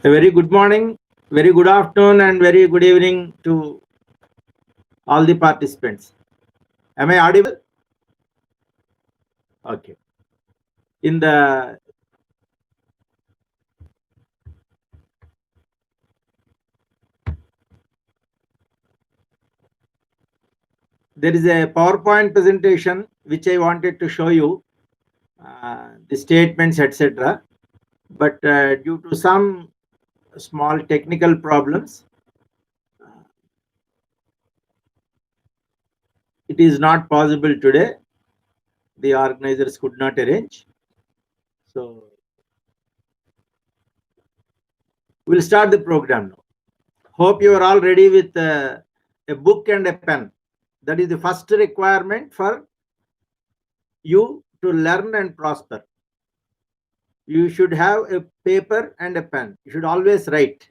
A very good morning, very good afternoon, and very good evening to all the participants. Am I audible? Okay. In the there is a PowerPoint presentation which I wanted to show you the statements, etc. But due to some small technical problems, it is not possible today. The organizers could not arrange. So we'll start the program now. Hope you are all ready with a book and a pen. That is the first requirement for you to learn and prosper. You should have a paper and a pen. You should always write.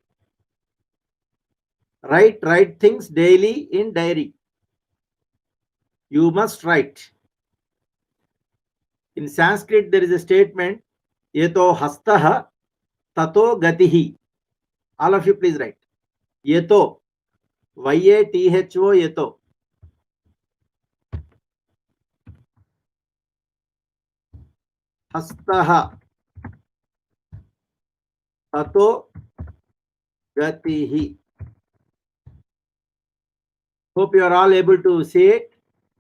Write things daily in diary. You must write. In Sanskrit, there is a statement, Yeto hastaha tato gatihi. All of you please write. Yeto, Y-A-T-H-O, yeto. Hastaha tato gatihi. Hope you are all able to see it.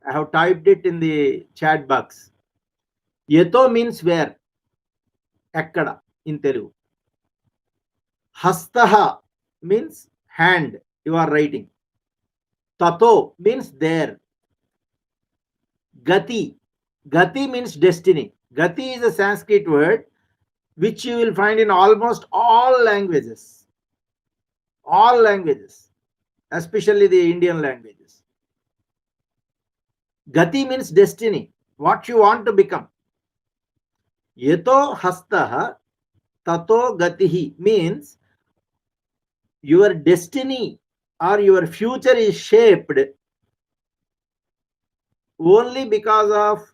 I have typed it in the chat box. Yeto means where? Ekkada in Telugu. Hastaha means hand, you are writing. Tato means there. Gati. Gati means destiny. Gati is a Sanskrit word which you will find in almost all languages. All languages, especially the Indian languages. Gati means destiny, what you want to become. Yeto hastaha tato gatihi means your destiny or your future is shaped only because of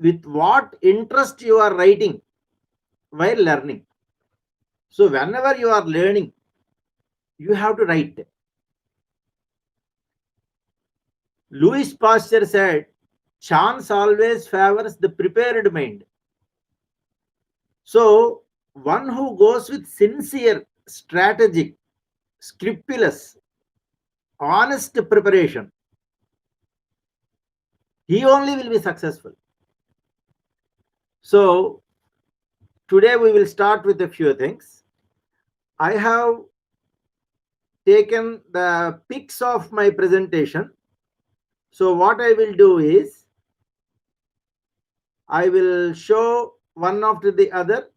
with what interest you are writing while learning. So whenever you are learning, you have to write. Louis Pasteur said, chance always favors the prepared mind. So one who goes with sincere, strategic, scrupulous, honest preparation, he only will be successful. So today we will start with a few things. I have taken the pics of my presentation. So what I will do is, I will show one after the other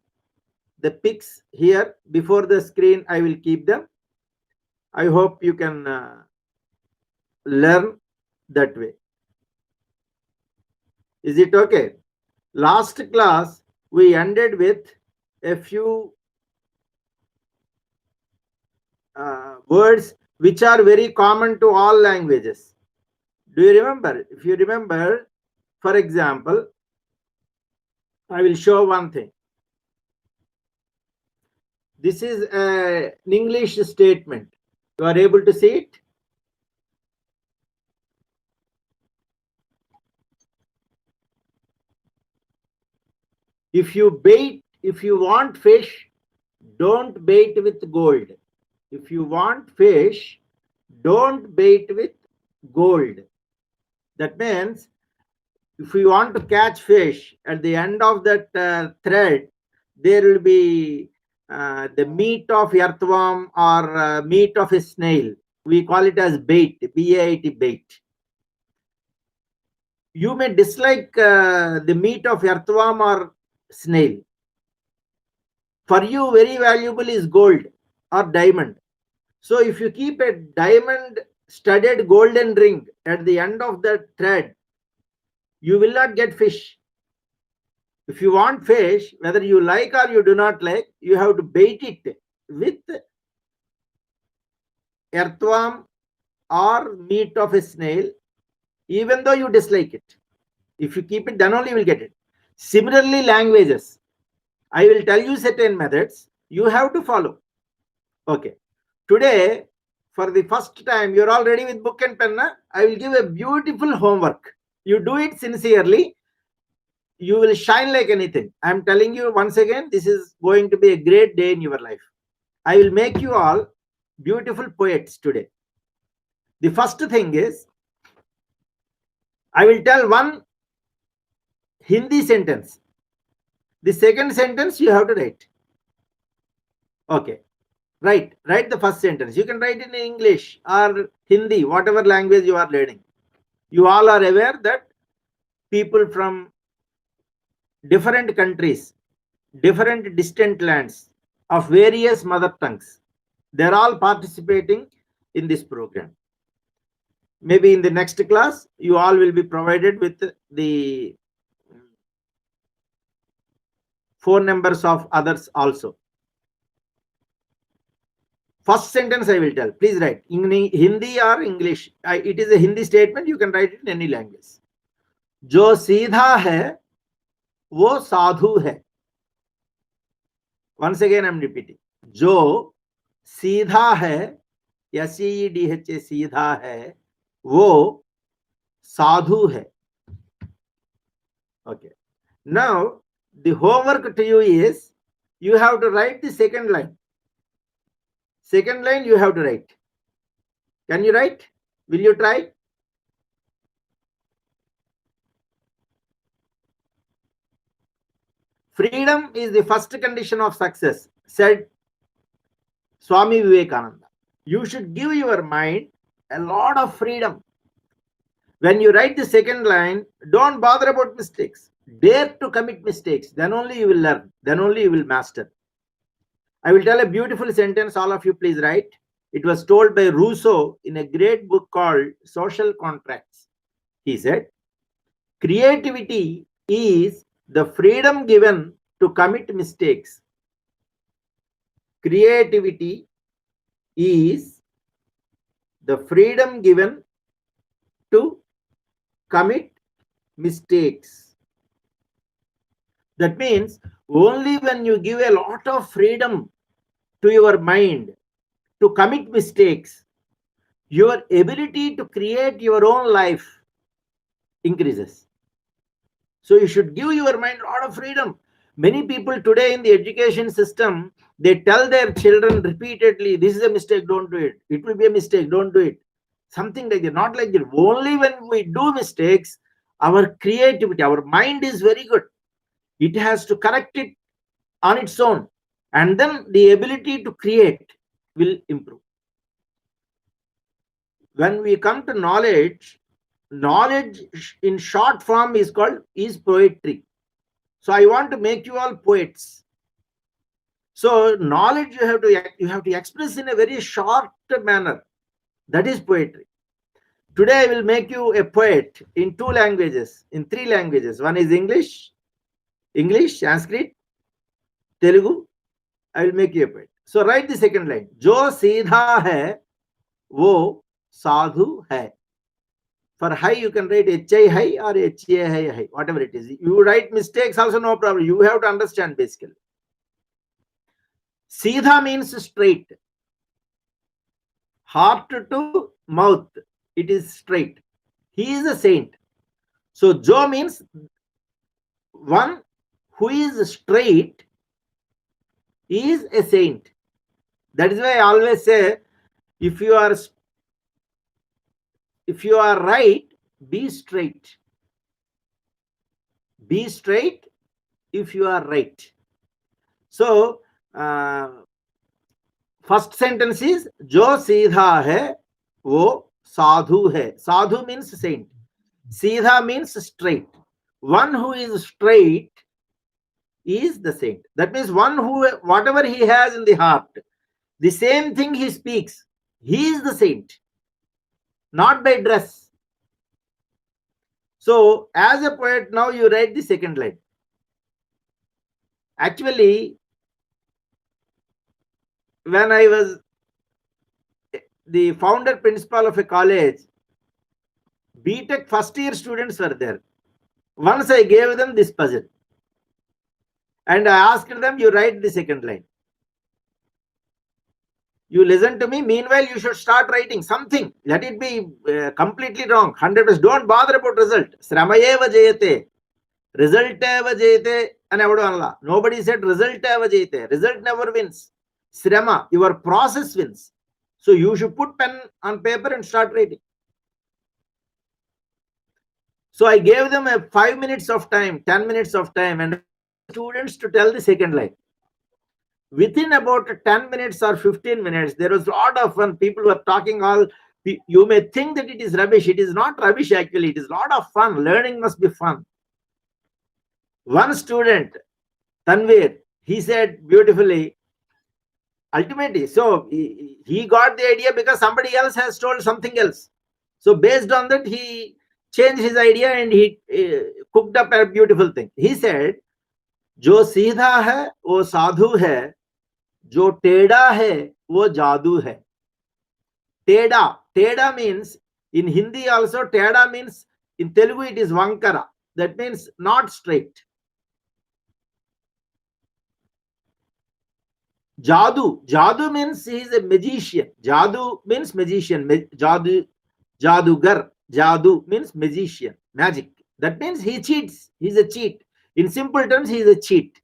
the pics here before the screen. I will keep them. I hope you can learn that way. Is it okay? Last class we ended with a few words which are very common to all languages. Do you remember? If you remember, for example, I will show one thing. This is an English statement. You are able to see it? If you want fish, don't bait with gold. If you want fish, don't bait with gold. That means if you want to catch fish, at the end of that thread, there will be the meat of earthworm or meat of a snail. We call it as bait, B-A-I-T, bait. You may dislike the meat of earthworm or snail. For you, very valuable is gold or diamond. So if you keep a diamond studded golden ring at the end of the thread, you will not get fish. If you want fish, whether you like or you do not like, you have to bait it with earthworm or meat of a snail, even though you dislike it. If you keep it, then only you will get it. Similarly, languages. I will tell you certain methods. You have to follow. Okay. Today, for the first time, you're all ready with book and pen. I will give a beautiful homework. You do it sincerely, you will shine like anything. I'm telling you once again, this is going to be a great day in your life. I will make you all beautiful poets today. The first thing is, I will tell one Hindi sentence. The second sentence you have to write. Okay. Write the first sentence. You can write in English or Hindi, whatever language you are learning. You all are aware that people from different countries, different distant lands of various mother tongues, they're all participating in this program. Maybe in the next class, you all will be provided with the phone numbers of others also. First sentence I will tell. Please write in Hindi or English. It is a Hindi statement. You can write it in any language. जो सीधा है वो साधु है. Once again I am repeating. जो सीधा है, SEEDHA, सीधा है, वो साधु है. Okay. Now the homework to you is, you have to write the second line. Second line you have to write. Can you write? Will you try? Freedom is the first condition of success, said Swami Vivekananda. You should give your mind a lot of freedom. When you write the second line, don't bother about mistakes. Dare to commit mistakes. Then only you will learn. Then only you will master. I will tell a beautiful sentence. All of you please write. It was told by Rousseau in a great book called Social Contracts. He said, creativity is the freedom given to commit mistakes. Creativity is the freedom given to commit mistakes. That means only when you give a lot of freedom to your mind to commit mistakes, your ability to create your own life increases. So you should give your mind a lot of freedom. Many people today in the education system, they tell their children repeatedly, this is a mistake, don't do it. It will be a mistake, don't do it. Something like that, not like that. Only when we do mistakes, our creativity, our mind is very good. It has to correct it on its own. And then the ability to create will improve. When we come to knowledge, knowledge in short form is poetry. So I want to make you all poets. So knowledge you have to express in a very short manner. That is poetry. Today I will make you a poet in 2 languages, in 3 languages. One is English, Sanskrit, Telugu. I will make you a poet. So write the second line. जो सीधा है वो साधु है. For high, you can write HI high or HA high, whatever it is. You write mistakes also, no problem. You have to understand basically. Seedha means straight. Heart to mouth, it is straight. He is a saint. So Jo means one who is straight is a saint. That is why I always say, if you are right, be straight. Be straight if you are right. So first sentence is जो सीधा है वो साधु है. Sadhu means saint. Seedha means straight. One who is straight is the saint. That means one who, whatever he has in the heart, the same thing he speaks, he is the saint, not by dress. So as a poet, now you write the second line. Actually, when I was the founder principal of a college, BTech first year students were there. Once I gave them this puzzle and I asked them, you write the second line. You listen to me. Meanwhile, you should start writing something. Let it be completely wrong. 100%. Don't bother about result. Sramayeva jayate. Result eva jayate. And nobody said result eva jayate. Result never wins. Srama, your process wins. So you should put pen on paper and start writing. So I gave them a 5 minutes of time, 10 minutes of time, and students to tell the second line. Within about 10 minutes or 15 minutes, there was a lot of fun. People were talking all. You may think that it is rubbish. It is not rubbish actually. It is a lot of fun. Learning must be fun. One student, Tanvir, he said beautifully, ultimately, so he got the idea because somebody else has told something else. So based on that, he changed his idea and he cooked up a beautiful thing. He said, जो सीधा है वो साधु है, जो टेढ़ा है वो जादू है. Teda means in Hindi also. Teda means in Telugu it is vankara. That means not straight. Jadu means he is a magician. Jadu means magician. Jadugar. Jadu means magician, magic. That means he cheats. He is a cheat. In simple terms, he is a cheat.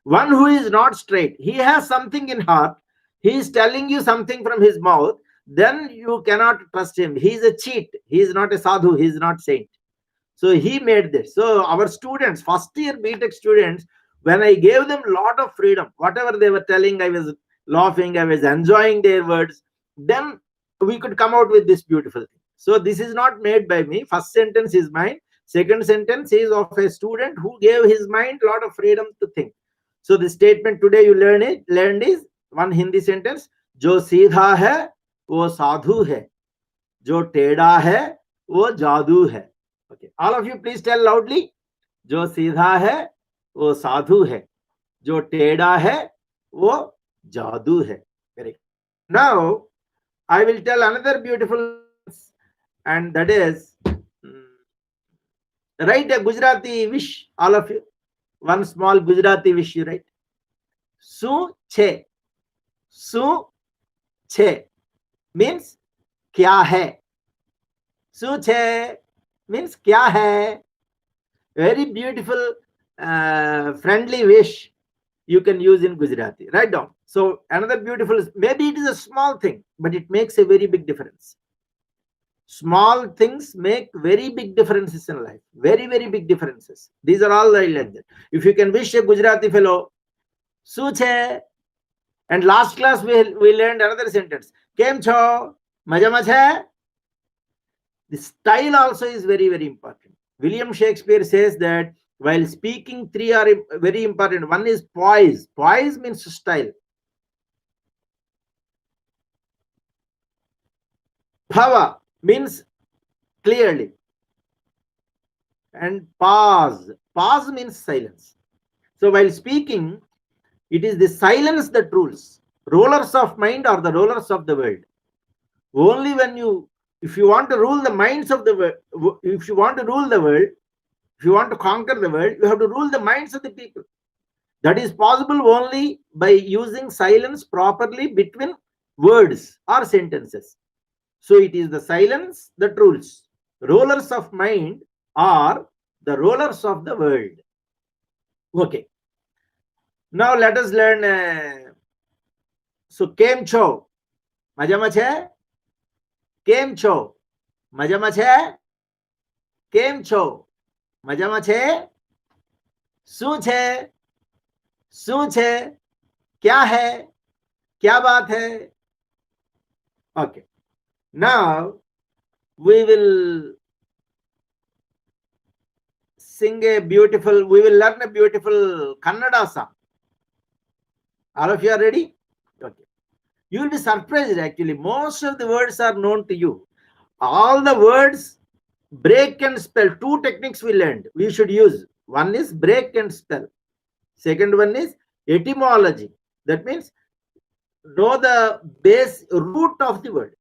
One who is not straight. He has something in heart. He is telling you something from his mouth. Then you cannot trust him. He is a cheat. He is not a sadhu. He is not saint. So he made this. So our students, first year BTech students, when I gave them a lot of freedom, whatever they were telling, I was laughing, I was enjoying their words. Then we could come out with this beautiful thing. So this is not made by me. First sentence is mine. Second sentence is of a student who gave his mind a lot of freedom to think. So the statement today you learned is one Hindi sentence. जो सीधा है वो साधु है, जो टेढ़ा है वो जादू है. Okay, all of you please tell loudly. जो सीधा है वो साधु है, जो टेढ़ा है वो जादू है. Correct. Now I will tell another beautiful, and that is, write a Gujarati wish, all of you. One small Gujarati wish you write. Su che. Su che means kya hai. Su che means kya hai. Very beautiful, friendly wish you can use in Gujarati. Write down. So another beautiful, maybe it is a small thing, but it makes a very big difference. Small things make very big differences in life. Very, very big differences. These are all like that. If you can wish a Gujarati fellow, Su che. And last class we learned another sentence. Kem cho? Majama che? The style also is very, very important. William Shakespeare says that while speaking, three are very important. One is poise. Poise means style. Bhava means clearly. And pause. Pause means silence. So while speaking, it is the silence that rules. Rulers of mind are the rulers of the world. Only when if you want to rule the minds of the world, if you want to rule the world, if you want to conquer the world, you have to rule the minds of the people. That is possible only by using silence properly between words or sentences. So it is the silence that rules. Rulers of mind are the rulers of the world. Okay. Now let us learn. So kem cho? Majama che? Kem cho? Majama che? Kem cho? Majama che? Su che? Su che? Kya hai? Kya baat hai? Okay. Now we will we will learn a beautiful Kannada song. All of you are ready? Okay. You will be surprised actually. Most of the words are known to you. All the words, break and spell. Two techniques we learned. We should use. One is break and spell. Second one is etymology. That means know the base root of the word.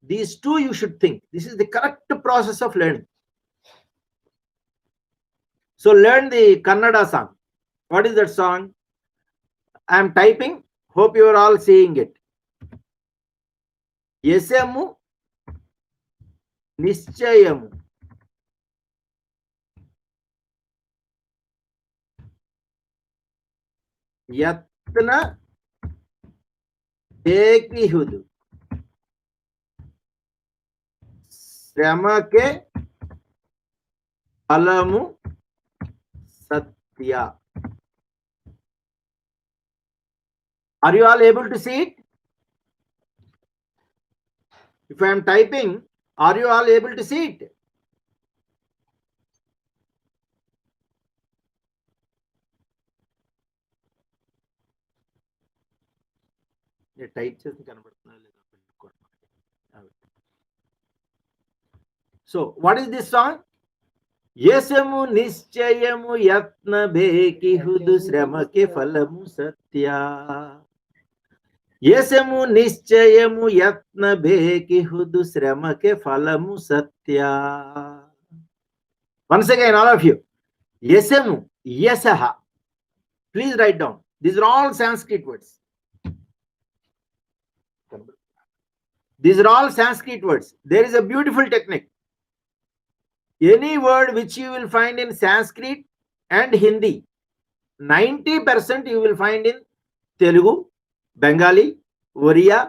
These two you should think. This is the correct process of learning. So learn the Kannada song. What is that song? I am typing. Hope you are all seeing it. యశము నిశ్చయము. యత్న ఏకిహుదు శ్రమకే ఫలము సత్య. Are you all able to see it? If I am typing, are you all able to see it? Type చేసి కనబడుతుందా లేదా? So, what is this song? యశము నిశ్చయము యత్న భేకిహుదు శ్రమకే ఫలము సత్య. యశము నిశ్చయము యత్న భేకిహుదు శ్రమకే ఫలము సత్య. Once again, all of you. Yasamu, yasaha. Please write down. These are all Sanskrit words. These are all Sanskrit words. There is a beautiful technique. Any word which you will find in Sanskrit and Hindi, 90% you will find in Telugu, Bengali, Oriya,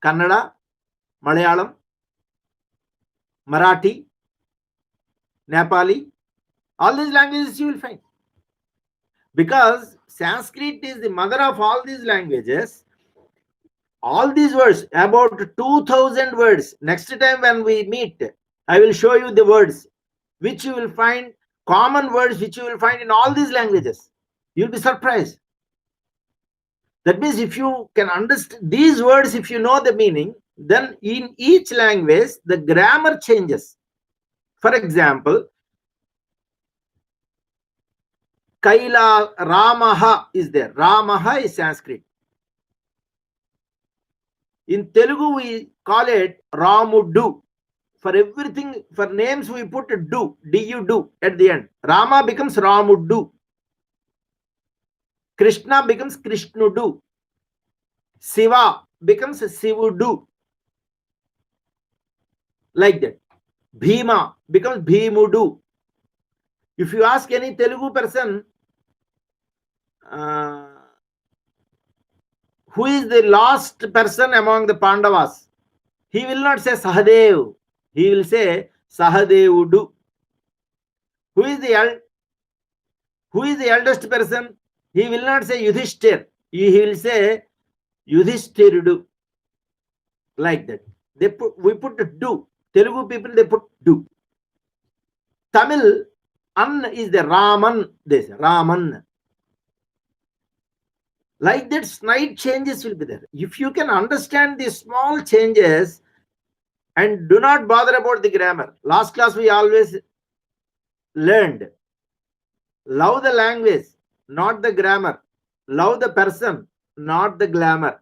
Kannada, Malayalam, Marathi, Nepali. All these languages you will find. Because Sanskrit is the mother of all these languages. All these words, about 2000 words. Next time when we meet, I will show you the words which you will find, common words which you will find in all these languages. You'll be surprised. That means if you can understand these words, if you know the meaning, then in each language the grammar changes. For example, Kaila Ramaha is there. Ramaha is Sanskrit. In Telugu we call it Ramudu. For everything, for names we put du, du at the end. Rama becomes Ramudu. Krishna becomes Krishnudu. Shiva becomes Sivudu. Like that. Bhima becomes Bhimudu. If you ask any Telugu person, who is the last person among the Pandavas, he will not say Sahadev. He will say Sahadevudu. Who is the eldest person? He will not say Yudhishthir. He will say Yudhishthiridu. Like that. We put du. Telugu people, they put du. Tamil, an is the Raman. They say Raman. Like that, slight changes will be there. If you can understand these small changes and do not bother about the grammar. Last class we always learned, love the language, not the grammar. Love the person, not the glamour.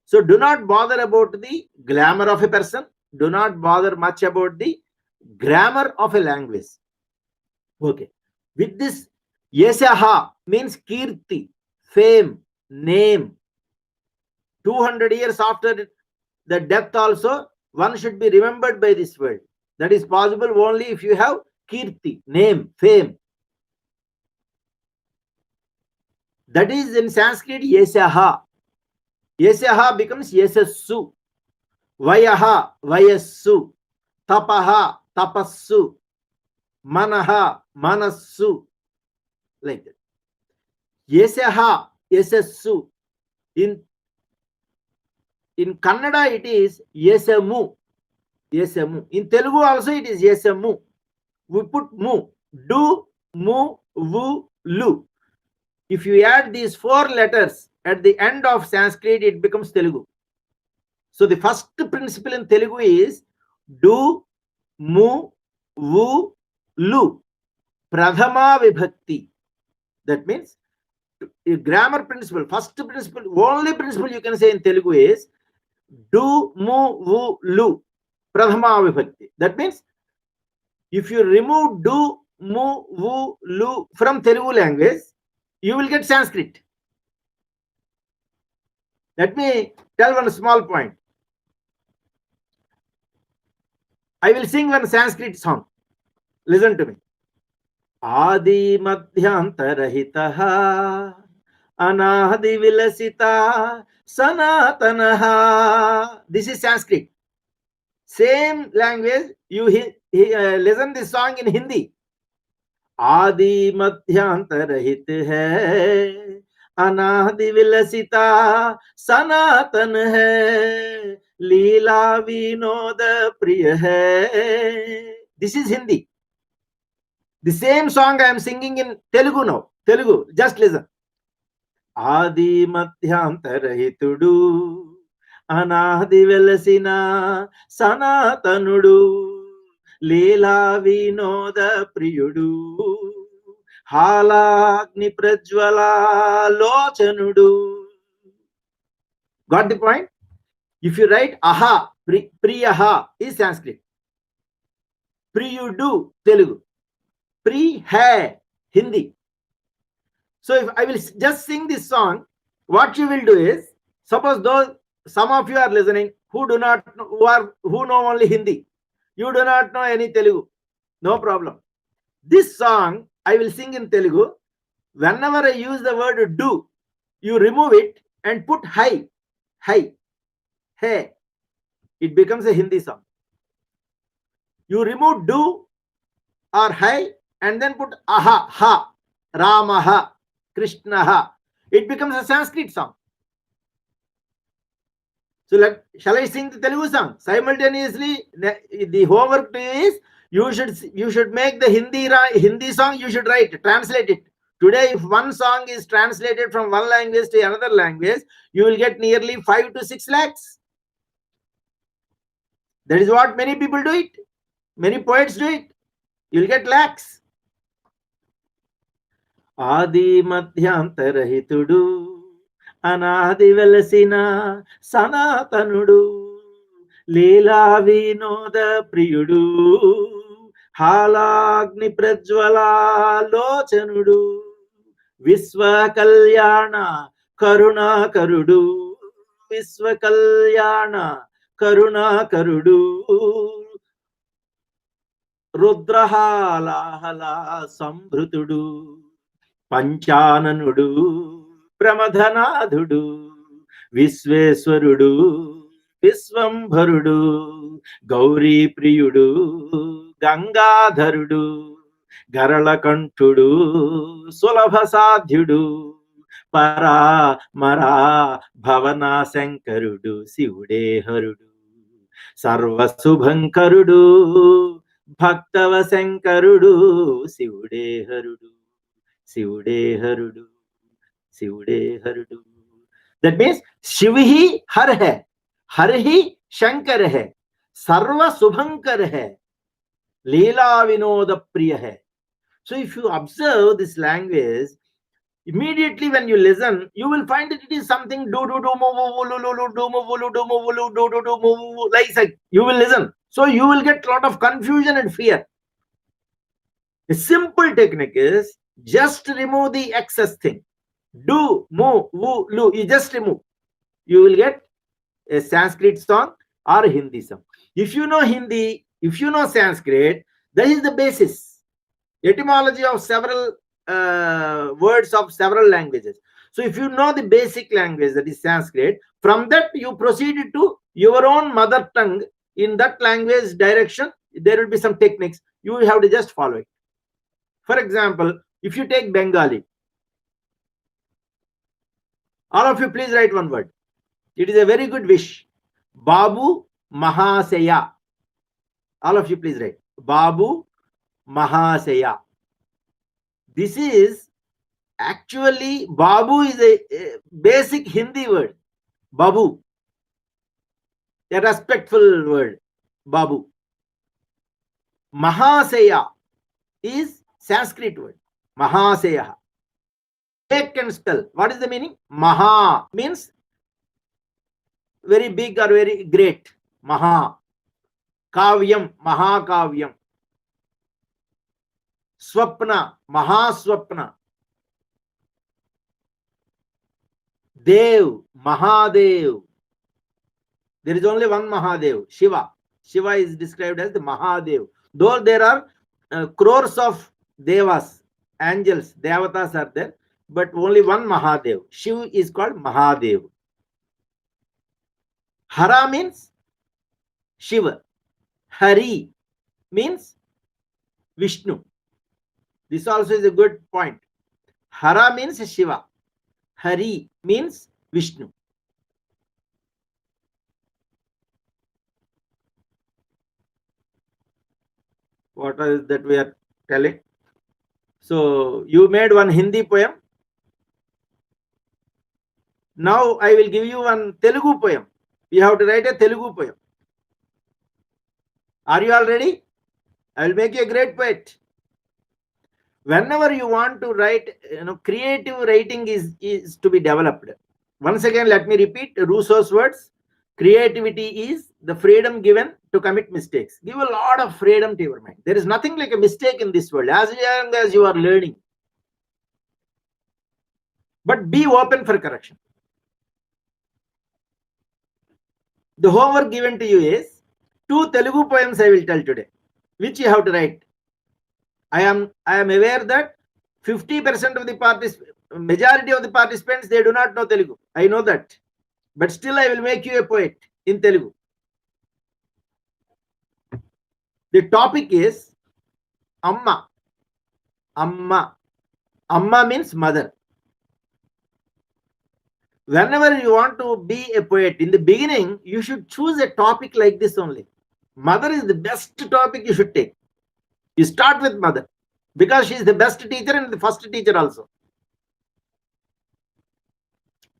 So do not bother about the glamour of a person. Do not bother much about the grammar of a language. Okay. With this, Yasaha means Kirti, fame, name. 200 years after the death also, one should be remembered by this word. That is possible only if you have Kirti, name, fame. That is in Sanskrit Yasaha. Yasaha becomes Yasassu. Vayaha, Vayassu. Tapaha, Tapassu. Manaha, Manassu. Like that. Yasaha, Yasassu. In Kannada it is Yasamu. Yasamu. In Telugu also it is Yasamu. We put mu. Du, mu, vu, lu. If you add these 4 letters at the end of Sanskrit, it becomes Telugu. So the first principle in Telugu is du, mu, vu, lu. Pradhama vibhakti. That means grammar principle, first principle, only principle you can say in Telugu is du, mu, vu, lu. Pradhama vibhakti. That means if you remove du, mu, vu, lu from Telugu language, you will get Sanskrit. Let me tell one small point. I will sing one Sanskrit song. Listen to me. Adi madhyantarahitah anahadi vilasita sanatanaha. This is Sanskrit. Same language. You listen this song in Hindi. आदि मध्यांतर रहित है, अनादि विलसिता सनातन है, लीला विनोद प्रिय है. This is Hindi. The same song I am singing in Telugu now. Telugu, just listen. आदि मध्यांतर रहितुडु, अनादि వెలసిన సనాతనుడు, లీలా వినోద ప్రియుడు, హాలాగ్ని ప్రజ్వలాలోచనుడు. Got the point? If you write aha, priyaha is Sanskrit. Priyudu, Telugu. Pri hai, Hindi. So if I will just sing this song, what you will do is, suppose those some of you are listening who do not who know only Hindi. You do not know any Telugu. No problem. This song I will sing in Telugu. Whenever I use the word do, you remove it and put hai. Hai. Hey. It becomes a Hindi song. You remove do or hai and then put aha, ha, Ramaha, Krishnaha. It becomes a Sanskrit song. So shall I sing the Telugu song? Simultaneously, the homework is you should make the Hindi song, you should write, translate it. Today, if one song is translated from one language to another language, you will get nearly 5 to 6 lakhs. That is what many people do it. Many poets do it. You will get lakhs. Adi madhyantarahitudu, అనాది వెలసిన సనాతనుడు, లీలా వినోద ప్రియుడు, హాలాగ్ని ప్రజ్వలాలోచనుడు, విశ్వ కళ్యాణ కరుణాకరుడు, విశ్వ కళ్యాణ కరుణాకరుడు, రుద్రహాలాహలా సంభృతుడు, పంచాననుడు, ప్రమథనాథుడు, విశ్వేశ్వరుడు, విశ్వంభరుడు, గౌరీ ప్రియుడు, గంగాధరుడు, గరళకంఠుడు, సులభ సాధ్యుడు, పరా మరా భవనా శంకరుడు, శివుడే హరుడు, సర్వశుభంకరుడు, భక్తవ శంకరుడు, శివుడే హరుడు, శివుడే హరుడు, శివుడే హరుడు. That means शिव ही हर है, हर ही शंकर है, सर्व शुभंकर है, लीला विनोद प्रिय है. So if you observe this language, immediately when you listen, you will find that it is something do do do mo wo lo lo lo do mo wo lo do mo wo lo do do do mo wo, like you will listen. So you will get lot of confusion and fear. A simple technique is just remove the excess thing. Do, mo, wo, lu. You just remove. You will get a Sanskrit song or a Hindi song. If you know Hindi, if you know Sanskrit, that is the basis. Etymology of several words of several languages. So if you know the basic language, that is Sanskrit, from that you proceed to your own mother tongue. In that language direction, there will be some techniques. You will have to just follow it. For example, if you take Bengali, all of you please write one word. It is a very good wish. Babu Mahasaya. All of you please write. Babu Mahasaya. This is actually, Babu is a basic Hindi word. Babu. A respectful word. Babu. Mahasaya is Sanskrit word. Mahasaya. Take and spell. What is the meaning? Maha means very big or very great. Maha. Kavyam, Mahakavyam. Swapna, Mahaswapna. Dev, Mahadev. There is only one Mahadev, Shiva. Shiva is described as the Mahadev. Though there are crores of devas, angels, devatas are there, but only one Mahadev. Shiva is called Mahadev. Hara means Shiva. Hari means Vishnu. This also is a good point. Hara means Shiva. Hari means Vishnu. What is that we are telling? So you made one Hindi poem. Now I will give you one Telugu poem. You have to write a Telugu poem. Are you all ready? I will make you a great poet. Whenever you want to write, creative writing is to be developed. Once again, let me repeat Rousseau's words. Creativity is the freedom given to commit mistakes. Give a lot of freedom to your mind. There is nothing like a mistake in this world as long as you are learning. But be open for correction. The homework given to you is 2 Telugu poems I will tell today, which you have to write. I am aware that 50% of the majority of the participants, they do not know Telugu. I know that. But still I will make you a poet in Telugu. The topic is Amma. Amma. Amma means mother. Whenever you want to be a poet, in the beginning, you should choose a topic like this only. Mother is the best topic you should take. You start with mother because she is the best teacher and the first teacher also.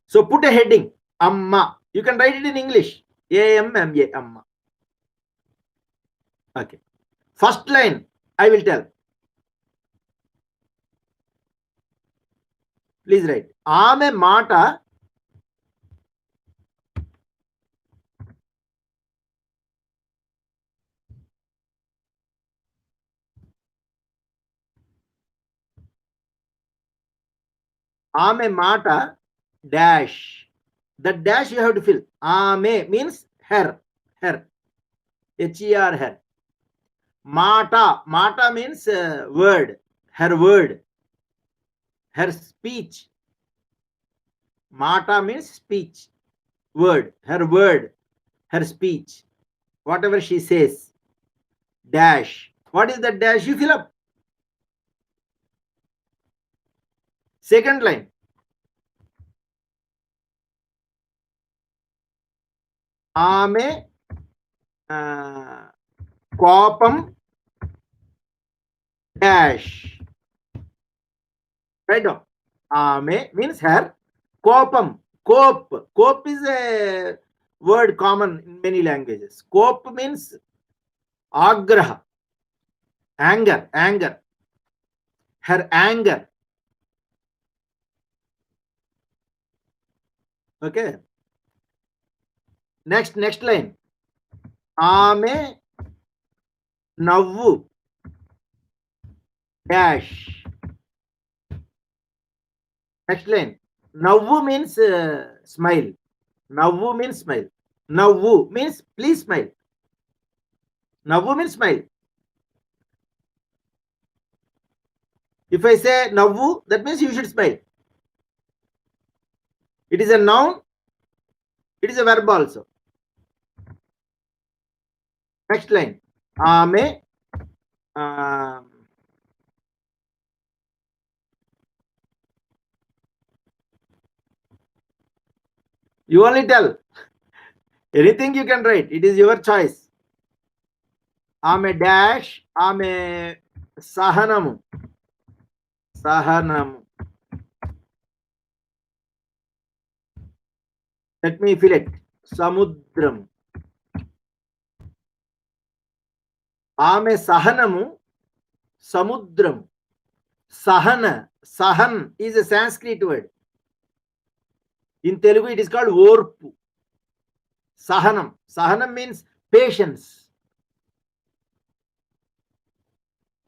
So put a heading, Amma. You can write it in English. A-M-M-A, Amma. Okay. First line, I will tell. Please write. Aame Mata Ame Mata dash. That dash you have to fill. Ame means her. Her. H-E-R, her. Mata. Mata means word. Her word. Her speech. Mata means speech. Word. Her word. Her speech. Whatever she says. Dash. What is that dash? You fill up. Second line. Ame Kopam dash. Right down. Ame means her. Kopam. Cope. Cope is a word common in many languages. Cope means agraha. Anger. Anger. Her anger. Okay. Next line. Ame Navvu dash. Next line. Navvu means smile. Navvu means smile. Navvu means please smile. Navvu means smile. If I say Navvu, that means you should smile. It is a noun. It is a verb also. Next line. Ame you only tell. Anything you can write. It is your choice. Ame dash. Ame Sahanamu. Sahanamu. Let me fill it. Samudram. Ame Sahanamu. Samudram. Sahana. Sahan is a Sanskrit word. In Telugu, it is called Orpu. Sahanam. Sahanam means patience.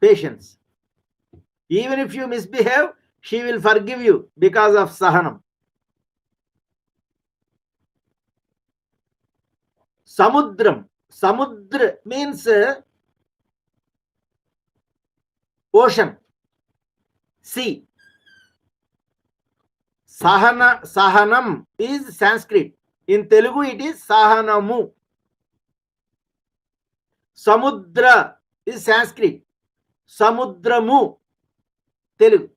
Patience. Even if you misbehave, she will forgive you because of Sahanam. Samudram. Samudra means ocean, sea. Sahanam is Sanskrit. In Telugu it is Sahanamu. Samudra is Sanskrit. Samudramu, Telugu.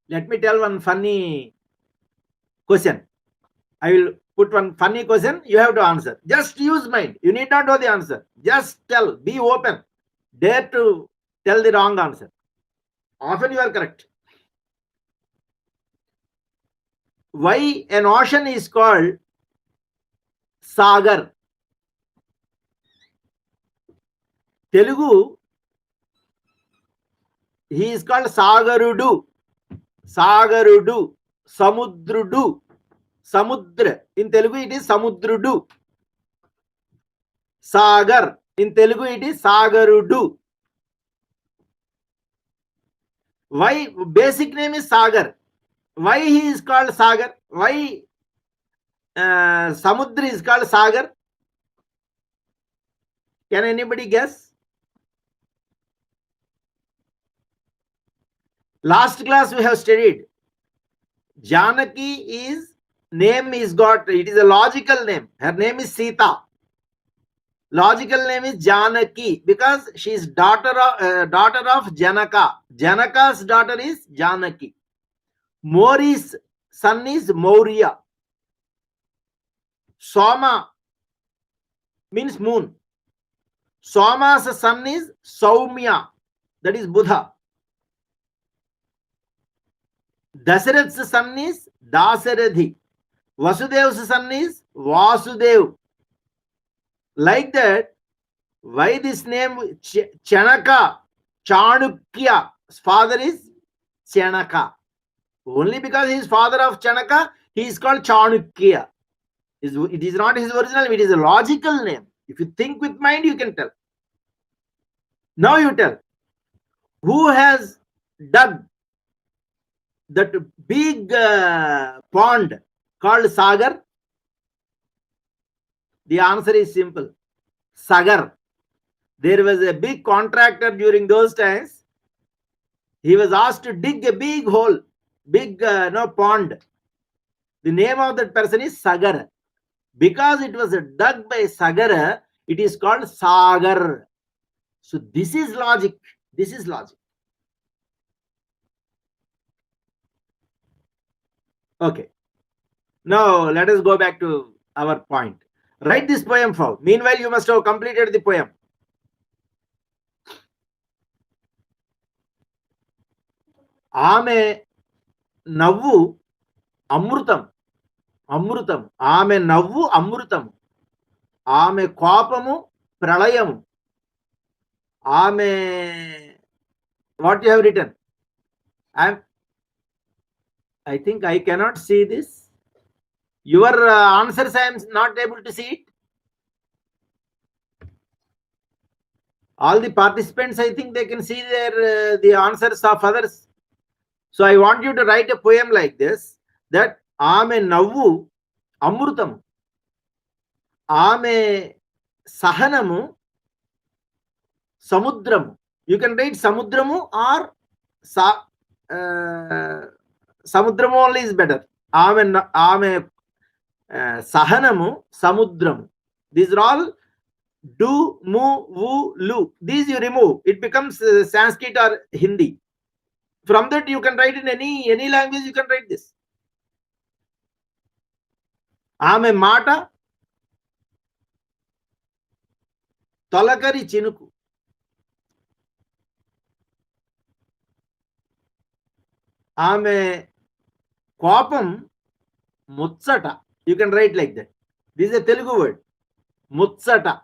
Let me tell one funny question. I will put one funny question. You have to answer. Just use mind. You need not know the answer. Just tell. Be open. Dare to tell the wrong answer. Often you are correct. Why an ocean is called Sagar? Telugu, he is called Sagarudu. Sagarudu. Samudrudu. Samudra. In Telugu it is Samudrudu. Sagar. In Telugu it is Sagarudu. Why? Basic name is Sagar. Why he is called Sagar? Why Samudra is called Sagar? Can anybody guess? Last class we have studied. Janaki is name is got, it is a logical name. Her name is Sita. Logical name is Janaki because she is daughter of Janaka. Janaka's daughter is Janaki. Mori's son is Maurya. Soma means moon. Soma's son is Saumya, that is Buddha. Dasarath's son is Dasarathi. Vasudev's son is Vasudev. Like that, why this name Chanaka? Chanukya, his father is Chanaka. Only because he is father of Chanaka, he is called Chanukya. It is not his original, it is a logical name. If you think with mind, you can tell. Now you tell. Who has dug that big pond called Sagar? The answer is simple. Sagar. There was a big contractor during those times. He was asked to dig a big hole, big pond. The name of that person is Sagar. Because it was dug by Sagar, it is called Sagar. So this is logic. This is logic. Okay. Now let us go back to our point. Write this poem for. Meanwhile, you must have completed the poem. Ame navvu amrutam. Amrutam. Ame navvu amrutam. Ame kopamu pralayamu. Ame, what you have written? I think I cannot see this. Your answers I am not able to see it. All the participants, I think they can see their the answers of others. So I want you to write a poem like this, that Ame navvu amrutam. Ame sahanamu samudramu. You can write samudramu or samudramu only is better. Ame sahanamu samudramu. These are all do, mu, vu, lu. These you remove. It becomes Sanskrit or Hindi. From that you can write in any language. You can write this. Ame mata tolakari chinuku. Ame kopam mutsata. You can write like that. This is a Telugu word. Mutsata.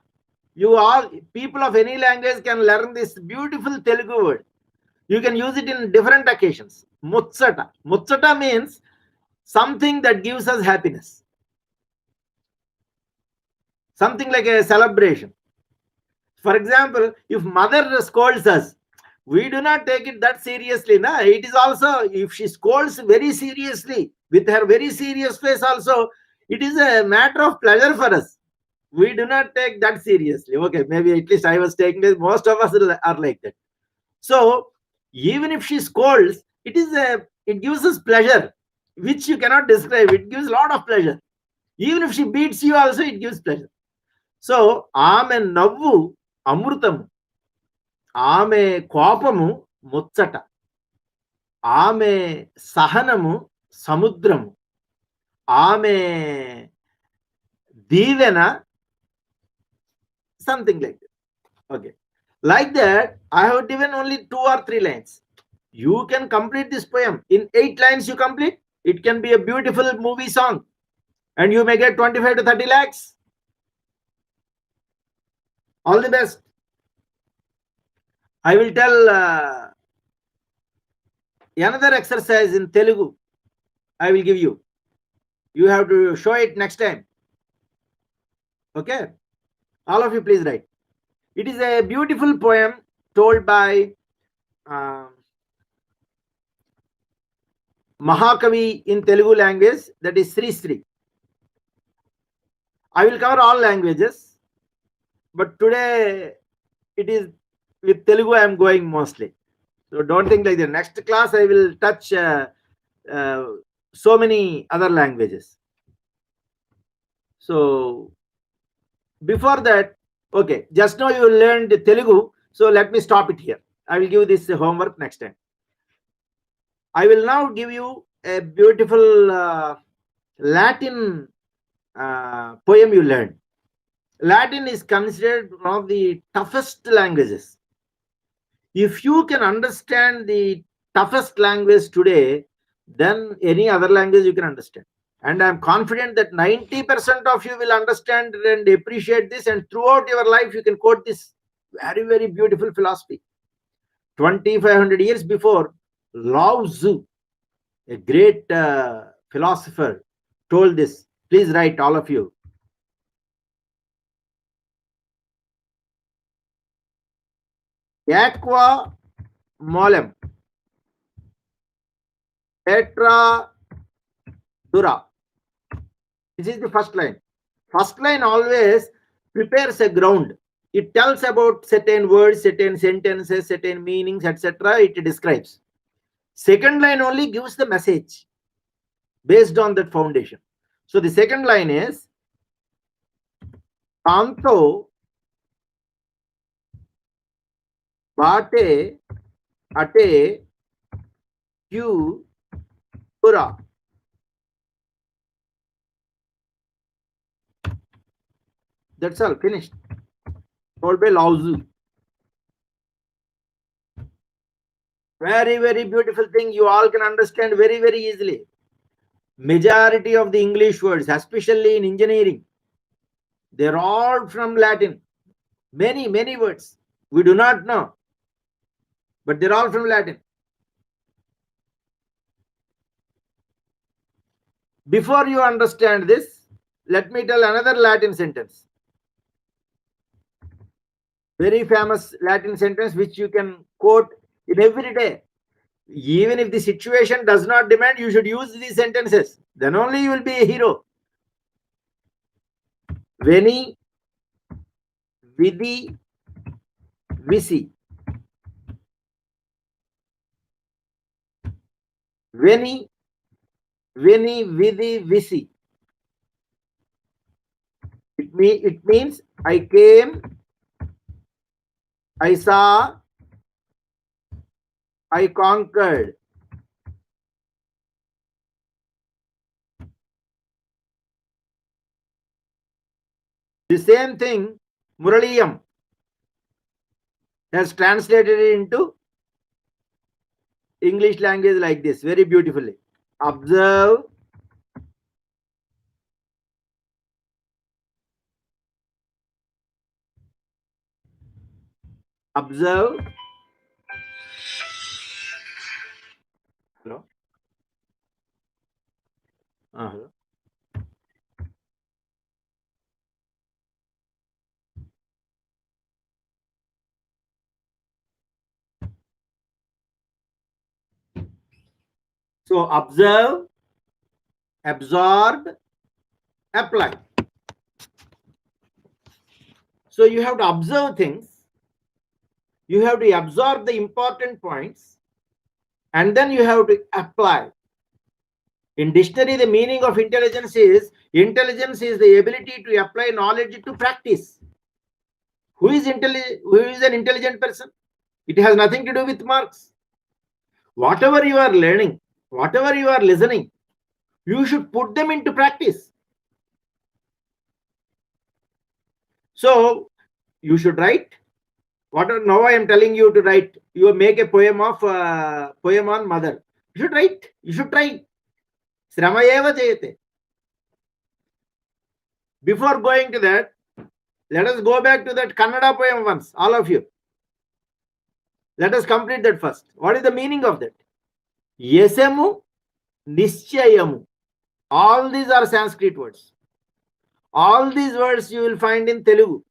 You all people of any language can learn this beautiful Telugu word. You can use it in different occasions. Mutsata. Mutsata means something that gives us happiness. Something like a celebration. For example, if mother scolds us, we do not take it that seriously. Na? It is also, if she scolds very seriously, with her very serious face also, it is a matter of pleasure for us. We do not take that seriously. Okay, maybe at least I was taking it. Most of us are like that. So even if she scolds, it gives us pleasure, which you cannot describe. It gives a lot of pleasure. Even if she beats you, also it gives pleasure. So ఆమె నవ్వు అమృతము, ఆమె కోపము ముచ్చట, ఆమె సహనము సముద్రము, ఆమె దీవెన, something like that. Okay, like that I have given only 2 or 3 lines. You can complete this poem in 8 lines. You complete it, can be a beautiful movie song, and you may get 25 to 30 lakhs. All the best. I will tell another exercise in Telugu. I will give you. You have to show it next time. Okay, all of you please write. It is a beautiful poem told by Mahakavi in Telugu language, that is Sri Sri. I will cover all languages, but today it is with Telugu I am going mostly. So don't think like that. Next class I will touch so many other languages. So before that, okay, just now you learned Telugu, so let me stop it here. I will give this homework next time. I will now give you a beautiful Latin poem you learned. Latin is considered one of the toughest languages. If you can understand the toughest language today, then any other language you can understand. And I'm confident that 90% of you will understand and appreciate this, and throughout your life you can quote this very, very beautiful philosophy. 2500 years before, Lao Tzu, a great philosopher, told this. Please write, all of you. Aqua molem petra dura. This is the first line. First line always prepares a ground. It tells about certain words, certain sentences, certain meanings, etc. It describes. Second line only gives the message based on that foundation. So the second line is Tanto Bate Ate Q Pura. That's all, finished. Told by Lao Tzu. Very, very beautiful thing. You all can understand very, very easily. Majority of the English words, especially in engineering, they're all from Latin. Many, many words we do not know, but they're all from Latin. Before you understand this, let me tell another Latin sentence. Very famous Latin sentence which you can quote in every day. Even if the situation does not demand, you should use these sentences. Then only you will be a hero. Veni, Vidi, Visi. Veni, Veni, Vidi, Visi. It means I came, I saw, I conquered. The same thing Muraliyam has translated it into English language like this, very beautifully. Observe, observe. Hello. Hello. So observe, absorb, apply. So you have to observe things, you have to absorb the important points, and then you have to apply. In dictionary, the meaning of intelligence is the ability to apply knowledge to practice. Who is an intelligent person? It has nothing to do with marks. Whatever you are learning, whatever you are listening, you should put them into practice. So you should write. Now I am telling you to write. You make a poem on mother. You should write. You should try. Srama eva jayate. Before going to that, let us go back to that Kannada poem once, all of you. Let us complete that first. What is the meaning of that? Yesemu, Nishchayamu. All these are Sanskrit words. All these words you will find in Telugu.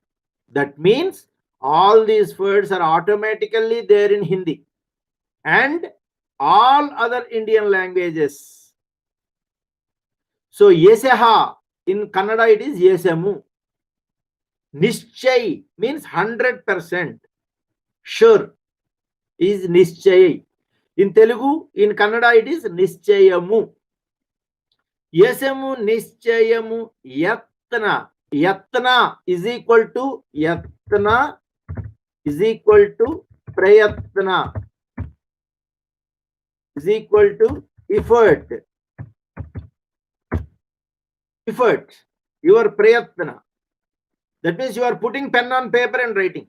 That means all these words are automatically there in Hindi and all other Indian languages. So Yesaha, in Kannada it is Yesemu. Nischay means 100%. Sure is Nischay. In Telugu, in Kannada it is Nischyamu. Yesemu, Nischyamu, Yatna. Yatna is equal to Prayatna is equal to effort. Your Prayatna. That means you are putting pen on paper and writing.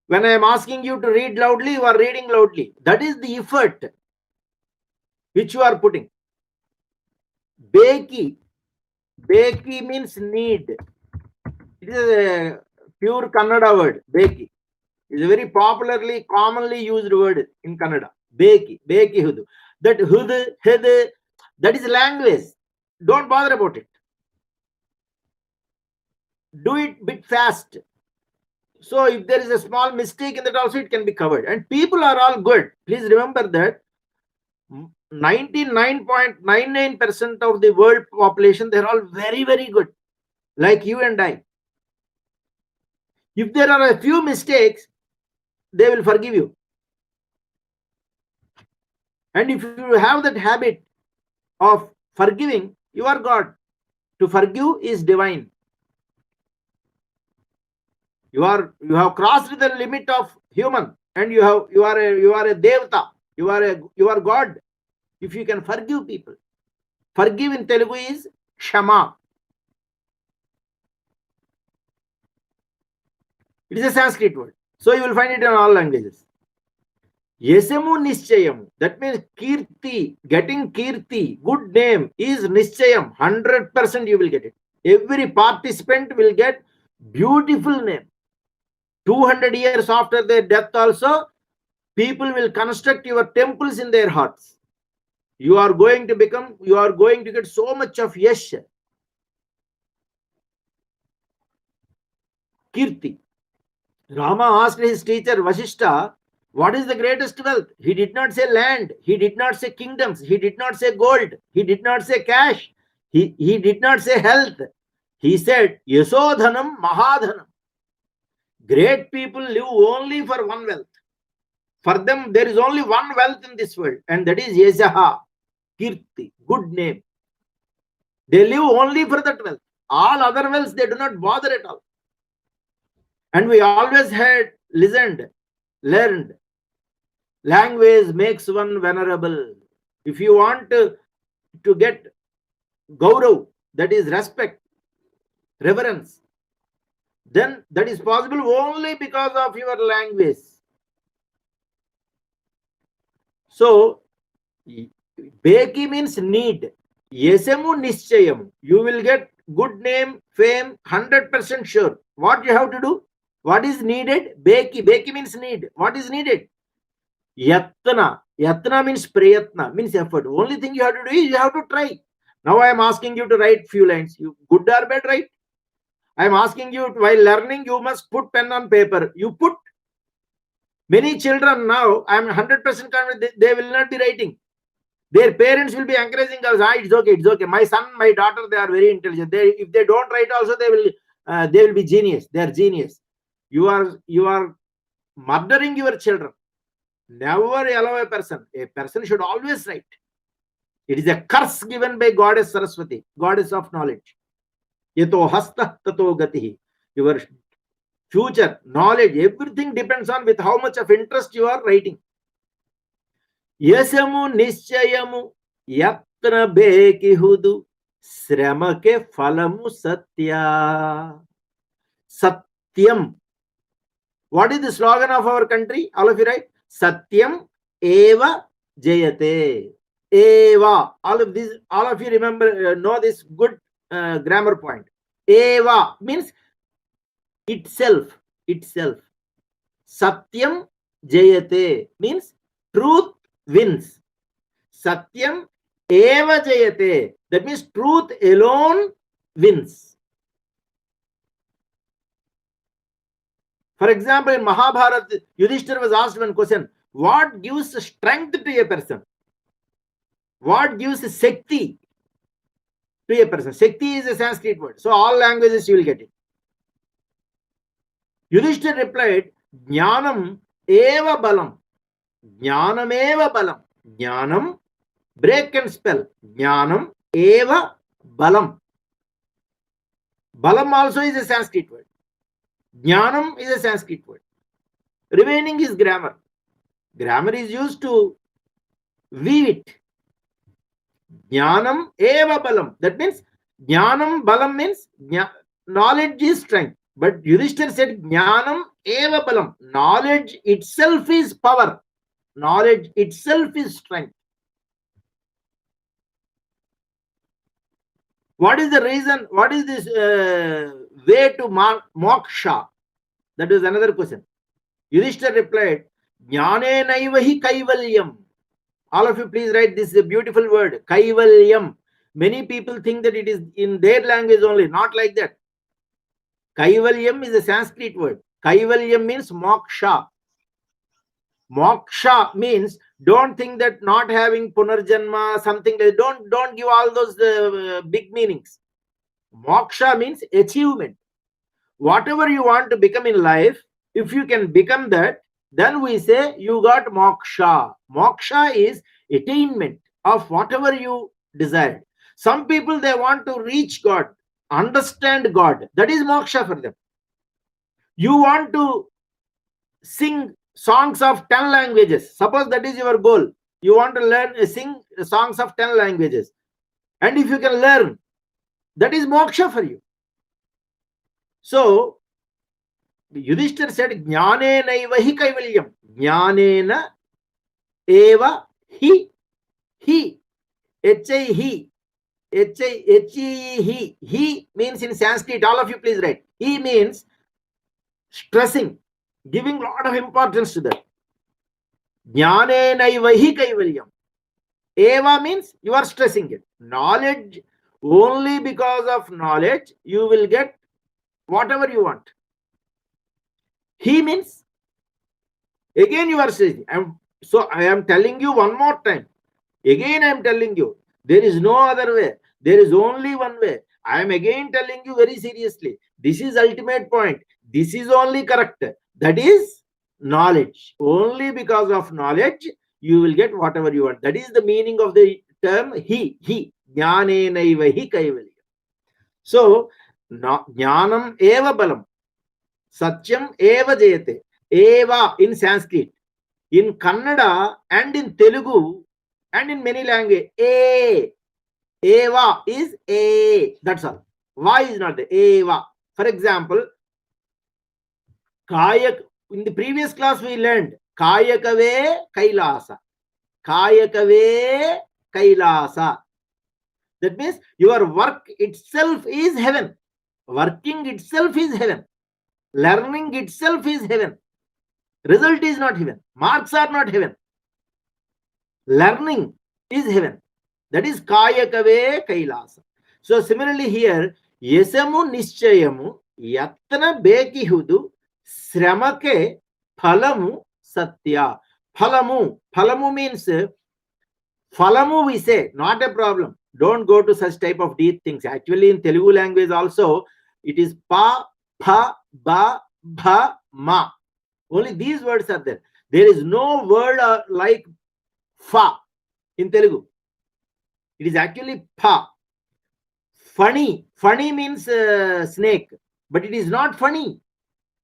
When I am asking you to read loudly, you are reading loudly. That is the effort which you are putting. Beki. Beki means need. It is a pure Kannada word. Beki. It is a very commonly used word in Kannada. Beki. Beki hudu. That hudu, hedu, that is language. Don't bother about it. Do it bit fast. So if there is a small mistake in that also, it can be covered. And people are all good. Please remember that 99.99% of the world population, they're all very, very good. Like you and I. If there are a few mistakes, they will forgive you. And if you have that habit of forgiving, you are God. To forgive is divine. You have crossed the limit of human, and you are a devata. You are God. If you can forgive people. Forgive in Telugu is Shama. It is a Sanskrit word. So you will find it in all languages. Yesemu Nishchayamu. That means Kirti. Getting Kirti, good name, is Nishchayam. 100% you will get it. Every participant will get beautiful name. 200 years after their death also, people will construct your temples in their hearts. You are going to get so much of yash. Kirti. Rama asked his teacher Vasishta, what is the greatest wealth? He did not say land. He did not say kingdoms. He did not say gold. He did not say cash. He did not say health. He said, Yasodhanam Mahadhanam. Great people live only for one wealth. For them, there is only one wealth in this world, and that is Yesaha, Kirti, good name. They live only for that wealth. All other wealths, they do not bother at all. And we always had listened, learned. Language makes one venerable. If you want to get gaurav, that is respect, reverence, then that is possible only because of your language. So, Beki means need. Yesemu Nishchayamu. You will get good name, fame, 100% sure. What you have to do? What is needed? Beki. Beki means need. What is needed? Yatna. Yatna means prayatna, means effort. Only thing you have to do is you have to try. Now I am asking you to write few lines. You good or bad, right? I am asking you, while learning, you must put pen on paper. You put. Many children now, I am 100% convinced they will not be writing. Their parents will be encouraging us. It's okay, it's okay. My son, my daughter, they are very intelligent. If they don't write also, they will be genius. They are genius. You are murdering your children. Never allow a person. A person should always write. It is a curse given by Goddess Saraswati, Goddess of knowledge. Yato hasta tato gatihi. Your future knowledge, everything depends on with how much of interest you are writing. Yasamu nischayamu yatra bekihudu sramake falamu satya. Satyam. What is the slogan of our country? All of you write. Satyam eva jayate. Eva. All of you remember, know this good grammar point. Eva means itself. Satyam jayate means truth wins. Satyam eva jayate. That means truth alone wins. For example, in Mahabharata, Yudhishthira was asked one question: what gives strength to a person? What gives Shakti to a person? Shakti is a Sanskrit word, so all languages you will get it. Yudhishthira replied, Jnanam eva balam. Jnanam eva balam. Jnanam, break and spell. Jnanam eva balam. Balam also is a Sanskrit word. Jnanam is a Sanskrit word. Remaining is grammar. Grammar is used to weave it. Jnanam eva balam. That means Jnanam balam means knowledge is strength. But Yudhishthira said Jnanam eva balam. Knowledge itself is power. Knowledge itself is strength. What is the reason? What is this way to moksha? That is another question. Yudhishthira replied, Jnane naivahi kaivalyam. All of you please write this beautiful word, kaivalyam. Many people think that it is in their language only. Not like that. Kaivalyam is a Sanskrit word. Kaivalyam means moksha. Moksha means, don't think that not having punarjanma, something like that. Don't give all those big meanings. Moksha means achievement. Whatever you want to become in life, if you can become that, then we say you got moksha. Moksha is attainment of whatever you desired. Some people, they want to reach God, understand God. That is moksha for them. You want to sing songs of 10 languages. Suppose that is your goal. You want to sing songs of 10 languages. And if you can learn, that is moksha for you. So, Yudhishthira said, Jnanena eva hi kaivalyam. Jnanena eva hi. H-I-He. H-I-He. He means in Sanskrit, all of you please write. He means stressing, giving a lot of importance to that. Jnanena eva hi kaivalyam. Eva means you are stressing it. Knowledge, only because of knowledge, you will get whatever you want. He means, again you are saying, so I am telling you one more time. Again I am telling you, there is no other way. There is only one way. I am again telling you very seriously. This is ultimate point. This is only correct. That is knowledge. Only because of knowledge, you will get whatever you want. That is the meaning of the term he. Jnanenaiva hi kaivalyam. So, jnanam eva balam. Satyam eva jayate. Eva in Sanskrit. In Kannada and in Telugu and in many languages, Eva is A. That's all. Why is not there? Eva. For example, Kayak. In the previous class we learned Kayakave Kailasa. Kayakave Kailasa. That means your work itself is heaven. Working itself is heaven. Learning itself is heaven. Result is not heaven. Marks are not heaven. Learning is heaven. That is Kayakave Kailasa. So similarly here, Yesamu Nischayamu Yatna Bekihudu Sramake Phalamu Satya. Phalamu means Phalamu we say, not a problem. Don't go to such type of deep things. Actually in Telugu language also, it is Pa, Pha, Ba, bha, ma. Only these words are there. There is no word like fa in Telugu. It is actually pa. Funny. Funny means snake, but it is not funny.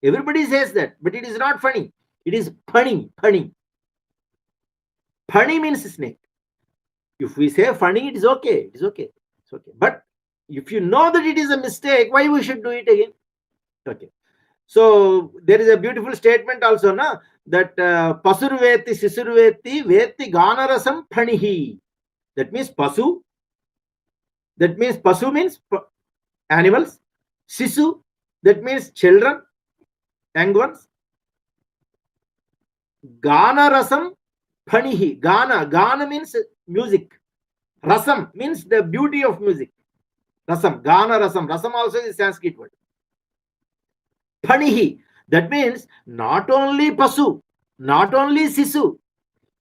Everybody says that, but it is not funny. It is punny. Punny. Punny means snake. If we say funny, it is okay. It is okay. It's okay. But if you know that it is a mistake, why we should do it again? Okay. So there is a beautiful statement also, na, that pasurveti sisurveti veti ganarasam phanihi. That means pasu. That means pasu means animals. Sisu, that means children, young ones. Gana rasam phanihi. Gana means music. Rasam means the beauty of music. Rasam, Gana rasam. Rasam also is a Sanskrit word. Phanihi. That means not only pasu, not only sisu,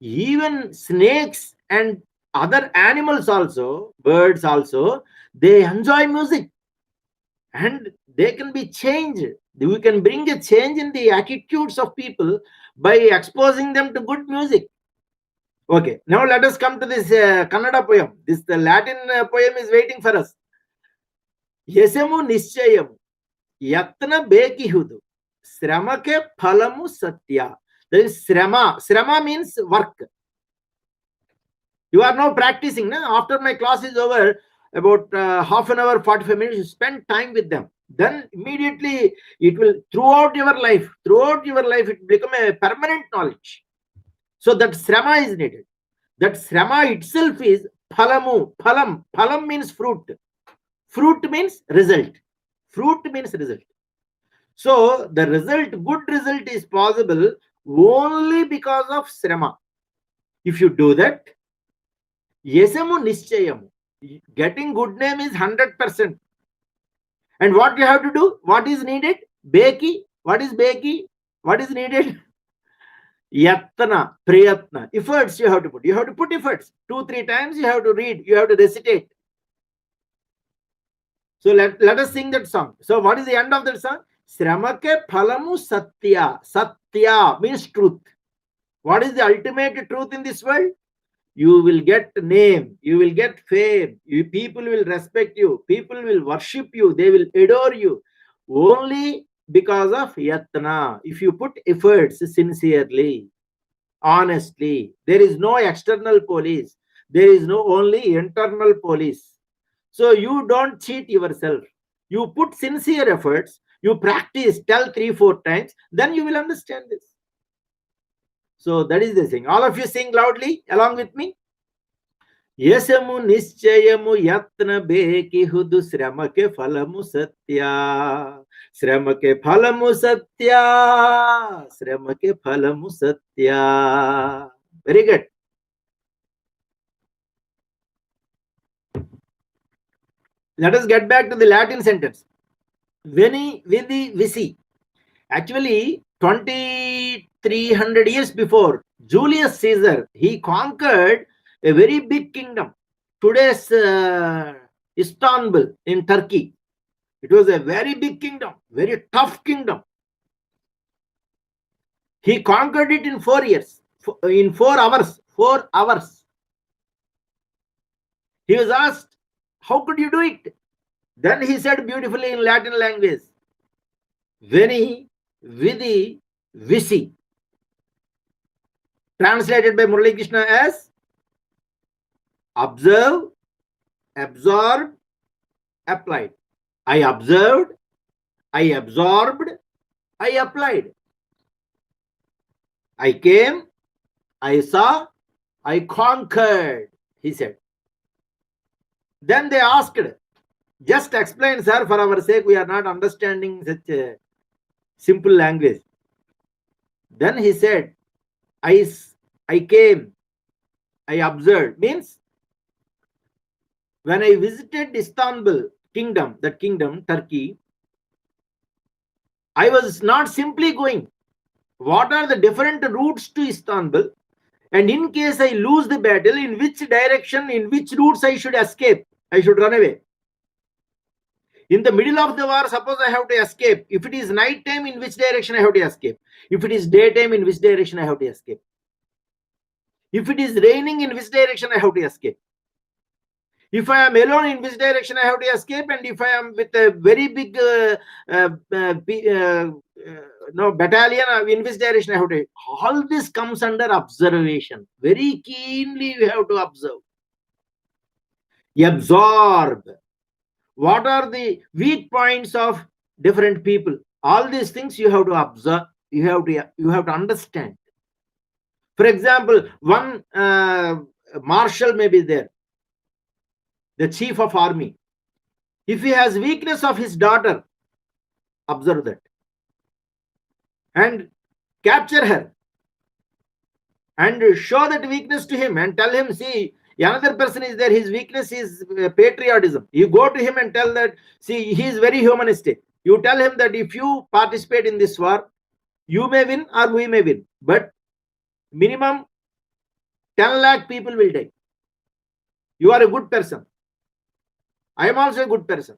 even snakes and other animals also, birds also, they enjoy music. And they can be changed. We can bring a change in the attitudes of people by exposing them to good music. Okay, now let us come to this Kannada poem. The Latin poem is waiting for us. Yesemu nischayamu yatna bekihudu sramake phalamu satya. That is srama. Srama means work. You are now practicing. Na? After my class is over, about half an hour, 45 minutes, you spend time with them. Then immediately it will, throughout your life, it will become a permanent knowledge. So that srama is needed. That srama itself is phalamu. Phalam means fruit. Fruit means result. Fruit means result. So the result, good result is possible only because of srama. If you do that, yesamu nischayamu. Getting good name is 100%. And what you have to do? What is needed? Beki. What is beki? What is needed? Yatna, prayatna. Efforts you have to put. You have to put efforts. 2-3 times you have to read. You have to recitate. So let us sing that song. So what is the end of that song? Sramake phalamu satya. Satya means truth. What is the ultimate truth in this world? You will get name, you will get fame, people will respect you, people will worship you, they will adore you only because of yatna. If you put efforts sincerely, honestly, there is no external police, there is no only internal police. So you don't cheat yourself. You put sincere efforts, you practice, tell 3-4 times, then you will understand this. So that is the thing. All of you sing loudly along with me. ಯಶಮು ನಿಶ್ಚಯಮು ಯತ್ನ ಬೇಕಿಹುದು ಶ್ರಮಕ್ಕೆ ಫಲಮು ಸತ್ಯ ಶ್ರಮಕ್ಕೆ ಫಲಮು ಸತ್ಯ ಶ್ರಮಕ್ಕೆ ಫಲಮು ಸತ್ಯ. Very good. Let us get back to the Latin sentence. Veni, vidi, visi. Actually, 2300 years before, Julius Caesar, he conquered a very big kingdom. Today's Istanbul in Turkey. It was a very big kingdom, very tough kingdom. He conquered it in 4 years, in 4 hours. 4 hours. He was asked, how could you do it? Then he said beautifully in Latin language, Veni, vidi, visi. Translated by Murali Krishna as observe, absorb, applied. I observed, I absorbed, I applied. I came, I saw, I conquered, he said. Then they asked, just explain, sir, for our sake, we are not understanding such a simple language. Then he said, I came, I observed. Means, when I visited Istanbul kingdom, that kingdom, Turkey, I was not simply going. What are the different routes to Istanbul? And in case I lose the battle, in which direction, in which routes I should escape, I should run away. In the middle of the war, suppose I have to escape. If it is night time, in which direction I have to escape? If it is daytime, in which direction I have to escape? If it is raining, in which direction I have to escape? If I am alone, in which direction I have to escape? And if I am with a very big battalion, in which direction I have to? All this comes under observation. Very keenly you have to observe. Absorb. What are the weak points of different people? All these things you have to observe. You have to understand. For example, one marshal may be there, the chief of army. If he has weakness of his daughter, observe that and capture her and show that weakness to him and tell him, see, another person is there, his weakness is patriotism. You go to him and tell that, see, he is very humanistic. You tell him that if you participate in this war, you may win or we may win, but minimum 10 lakh people will die. You are a good person. I am also a good person.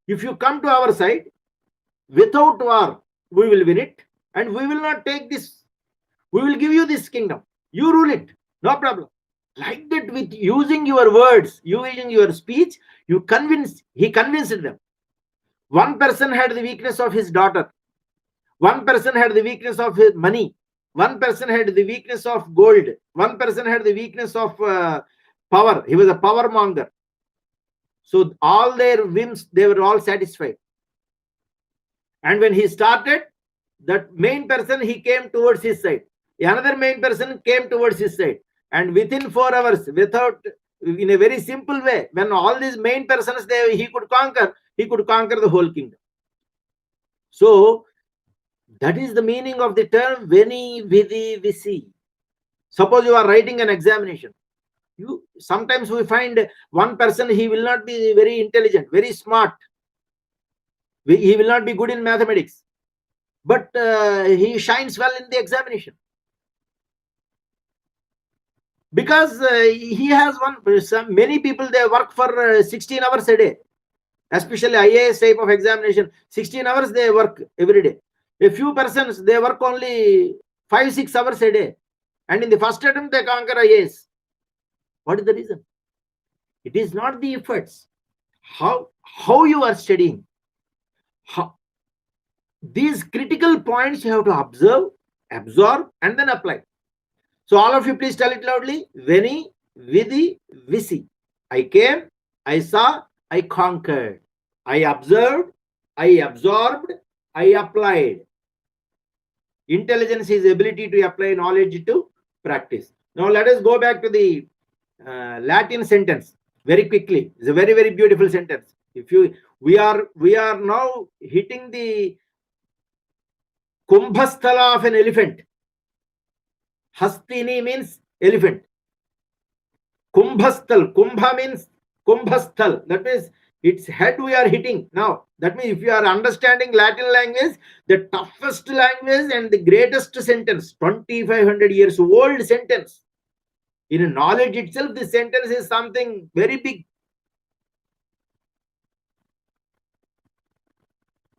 If you come to our side, without war, we will win it, and we will not take this. We will give you this kingdom. You rule it. No problem. Like that, with using your words, using your speech, he convinced them. One person had the weakness of his daughter. One person had the weakness of his money. One person had the weakness of gold. One person had the weakness of power. He was a power monger. So all their whims, they were all satisfied. And when he started, that main person, he came towards his side. Another main person came towards his side. And within 4 hours, in a very simple way, when all these main persons he could conquer the whole kingdom. So that is the meaning of the term Veni Vidi Vici. Suppose you are writing an examination. Sometimes we find one person, he will not be very intelligent, very smart. He will not be good in mathematics, but he shines well in the examination. Because he has many people, they work for 16 hours a day, especially IAS type of examination. 16 hours they work every day. A few persons, they work only 5-6 hours a day, and in the first attempt they conquer IAS. What is the reason? It is not the efforts. How you are studying. These critical points you have to observe, absorb, and then apply. So all of you, please tell it loudly. Veni Vidi Vici. I came, I saw, I conquered. I observed, I absorbed, I applied. Intelligence is ability to apply knowledge to practice. Now let us go back to the Latin sentence very quickly. It's a very, very beautiful sentence. We are now hitting the kumbhasthala of an elephant. Hastini means elephant. Kumbhasthal. Kumbha means kumbhasthal. That means its head we are hitting now. That means if you are understanding Latin language, the toughest language and the greatest sentence, 2500 years old sentence. In knowledge itself, this sentence is something very big.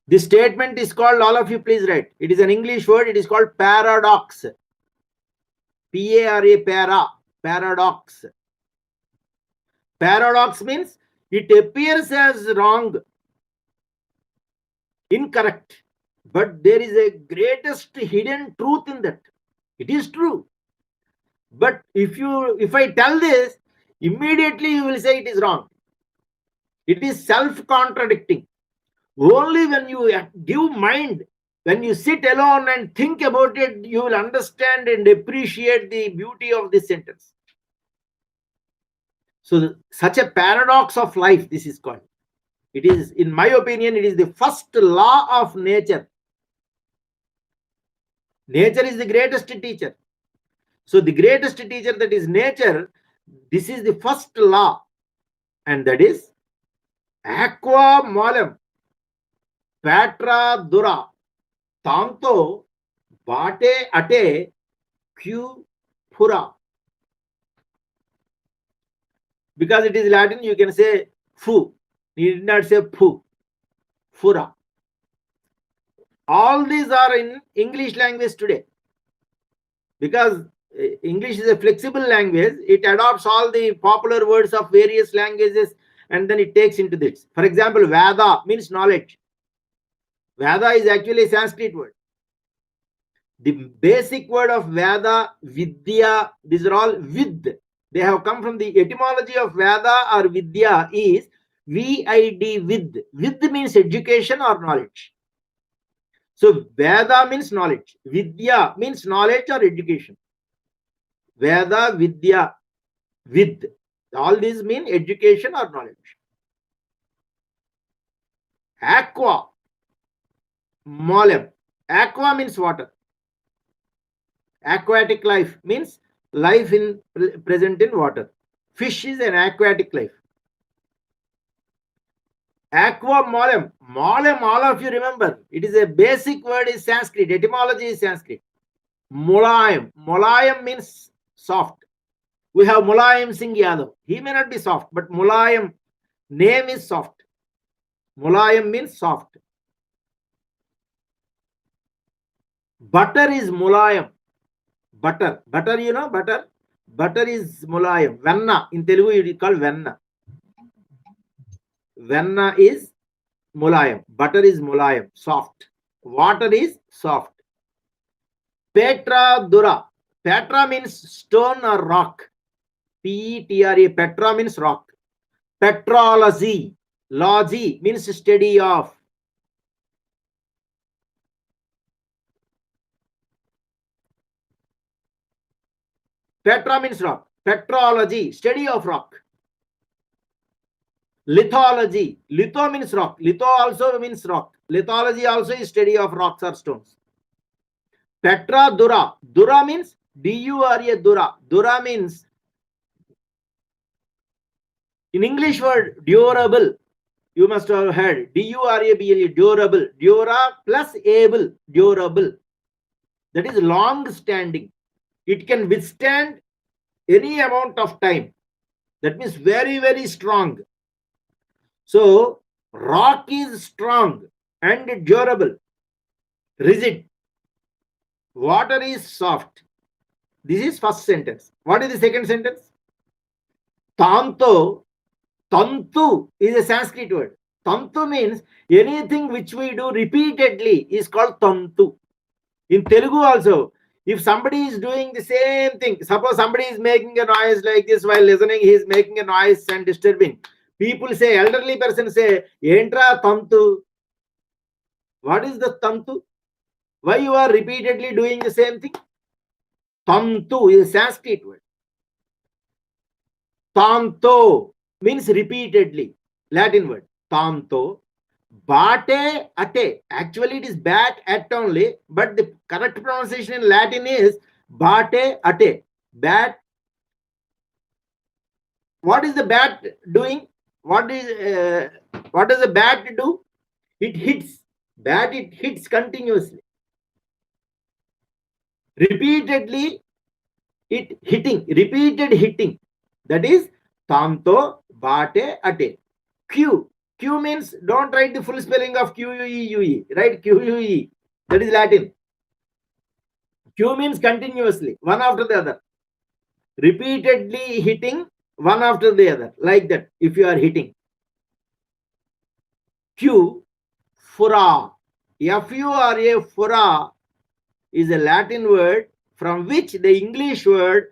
This statement is called, all of you please write. It is an English word. It is called paradox. P-A-R-A, paradox. Paradox means it appears as wrong, incorrect, but there is a greatest hidden truth in that. It is true. But if I tell this, immediately you will say it is wrong. It is self-contradicting. Only when you give mind, when you sit alone and think about it, you will understand and appreciate the beauty of this sentence. So such a paradox of life, this is called. It is, in my opinion, it is the first law of nature. Nature is the greatest teacher. So the greatest teacher, that is nature, this is the first law, and that is aqua molem patra dura tanto bate ate q pura. Because it is Latin, you can say fu. You did not say pu. Fura. All these are in English language today. Because English is a flexible language, it adopts all the popular words of various languages and then it takes into this. For example, Veda means knowledge. Veda is actually a Sanskrit word. The basic word of Veda, Vidya, these are all Vid. They have come from the etymology of Veda or Vidya is V-I-D, Vid. Vid means education or knowledge. So Veda means knowledge. Vidya means knowledge or education. Veda, Vidya, Vid. All these mean education or knowledge. Aqua, molem. Aqua means water. Aquatic life means life in present in water. Fish is an aquatic life. Aqua molem. Molem, all of you remember. It is a basic word is Sanskrit. Etymology is Sanskrit. Mulayam. Mulayam means soft. We have Mulayam Singh Yadav. He may not be soft, but Mulayam name is soft. Mulayam means soft. Butter is Mulayam. Butter. Butter, you know, butter. Butter is Mulayam. Venna. In Telugu, it is called Venna. Venna is Mulayam. Butter is Mulayam. Soft. Water is soft. Petra Dura. Petra means stone or rock. P-E-T-R-A. Petra means rock. Petrology. Logy means study of. Petra means rock. Petrology, study of rock. Lithology. Litho means rock. Litho also means rock. Lithology also is study of rocks or stones. Petra Dura. Dura means D-U-R-A. Dura. Dura means in English word durable. You must have heard D-U-R-A-B-L-E. Durable. Dura plus able. Durable. That is long standing. It can withstand any amount of time. That means very, very strong. So, rock is strong and durable, rigid. Water is soft. This is first sentence. What is the second sentence? Tanto. Tantu is a Sanskrit word. Tantu means anything which we do repeatedly is called tantu. In Telugu also, if somebody is doing the same thing, suppose somebody is making a noise like this while listening, he is making a noise and disturbing. People say, elderly person say, Entra tantu. What is the tantu? Why you are repeatedly doing the same thing? Tantu is a Sanskrit word. Tanto means repeatedly. Latin word. Tanto. Bate ate. Actually, it is bat at only, but the correct pronunciation in Latin is bate ate. Bat. What is the bat doing? What does the bat do? It hits. Bat, it hits continuously. Repeatedly, it hitting. Repeated hitting. That is tanto bate ate. Q. Q means, don't write the full spelling of Q-U-E-U-E. Write Q-U-E. That is Latin. Q means continuously, one after the other. Repeatedly hitting one after the other. Like that, if you are hitting. Q, fura. F-U-R-A, fura is a Latin word from which the English word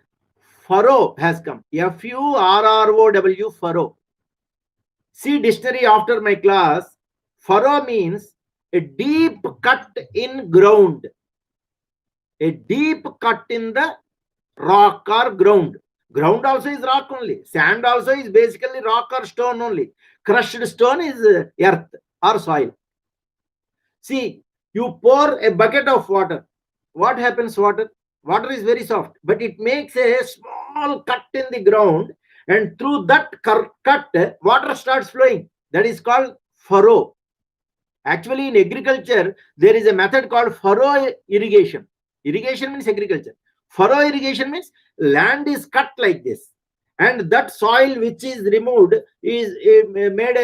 furrow has come. F-U-R-R-O-W, furrow. See dictionary after my class. Furrow means a deep cut in ground. A deep cut in the rock or ground. Ground also is rock only. Sand also is basically rock or stone only. Crushed stone is earth or soil. See, you pour a bucket of water. What happens water? Water is very soft, but it makes a small cut in the ground, and through that cut, water starts flowing. That is called furrow. Actually, in agriculture, there is a method called furrow irrigation. Irrigation means agriculture. Furrow irrigation means land is cut like this, and that soil which is removed is made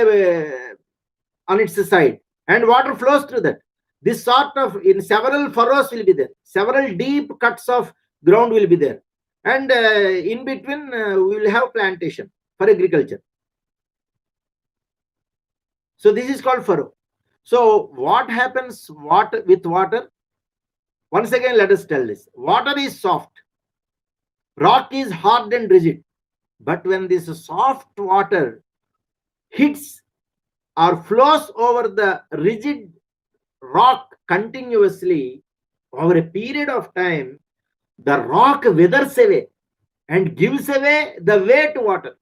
on its side. and water flows through that. This sort of, in several furrows will be there, several deep cuts of ground will be there, and in between we will have plantation for agriculture. So this is called furrow. So what happens with water? Once again, let us tell this. Water is soft, rock is hard and rigid. But when this soft water hits or flows over the rigid rock continuously, over a period of time, the rock withers away and gives away the way to water.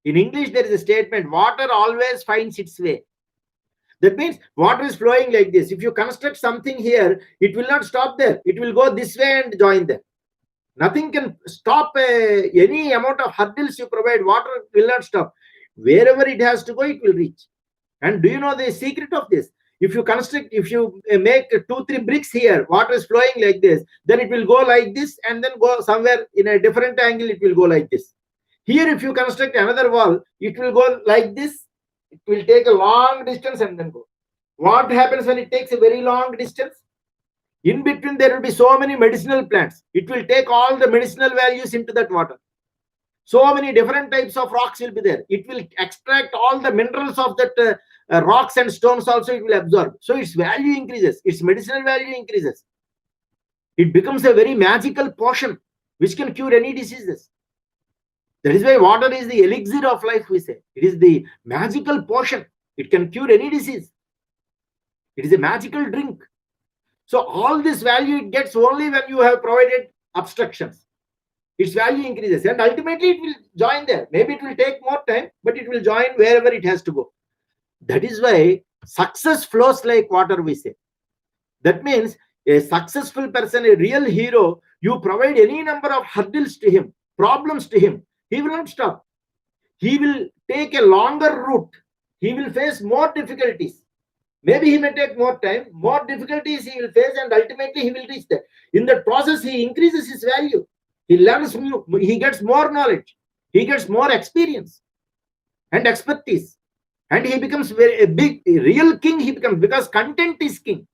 In English, there is a statement, water always finds its way. That means water is flowing like this. If you construct something here, it will not stop there. It will go this way and join there. Nothing can stop any amount of hurdles you provide. Water will not stop. Wherever it has to go, it will reach. And do you know the secret of this? If you make 2-3 bricks here, water is flowing like this, then it will go like this and then go somewhere in a different angle, it will go like this. Here, if you construct another wall, it will go like this. It will take a long distance and then go. What happens when it takes a very long distance? In between, there will be so many medicinal plants. It will take all the medicinal values into that water. So many different types of rocks will be there. It will extract all the minerals of that rocks and stones also it will absorb. So its value increases. Its medicinal value increases. It becomes a very magical potion which can cure any diseases. That is why water is the elixir of life, we say. It is the magical potion. It can cure any disease. It is a magical drink. So all this value it gets only when you have provided obstructions. Its value increases and ultimately it will join there. Maybe it will take more time, but it will join wherever it has to go. That is why success flows like water, we say. That means a successful person, a real hero, you provide any number of hurdles to him, problems to him, he will not stop. He will take a longer route. He will face more difficulties. Maybe he may take more time, more difficulties he will face, and ultimately he will reach there. In that process, he increases his value. He learns new, he gets more knowledge, he gets more experience and expertise, and he becomes a real king. He becomes, because content is king.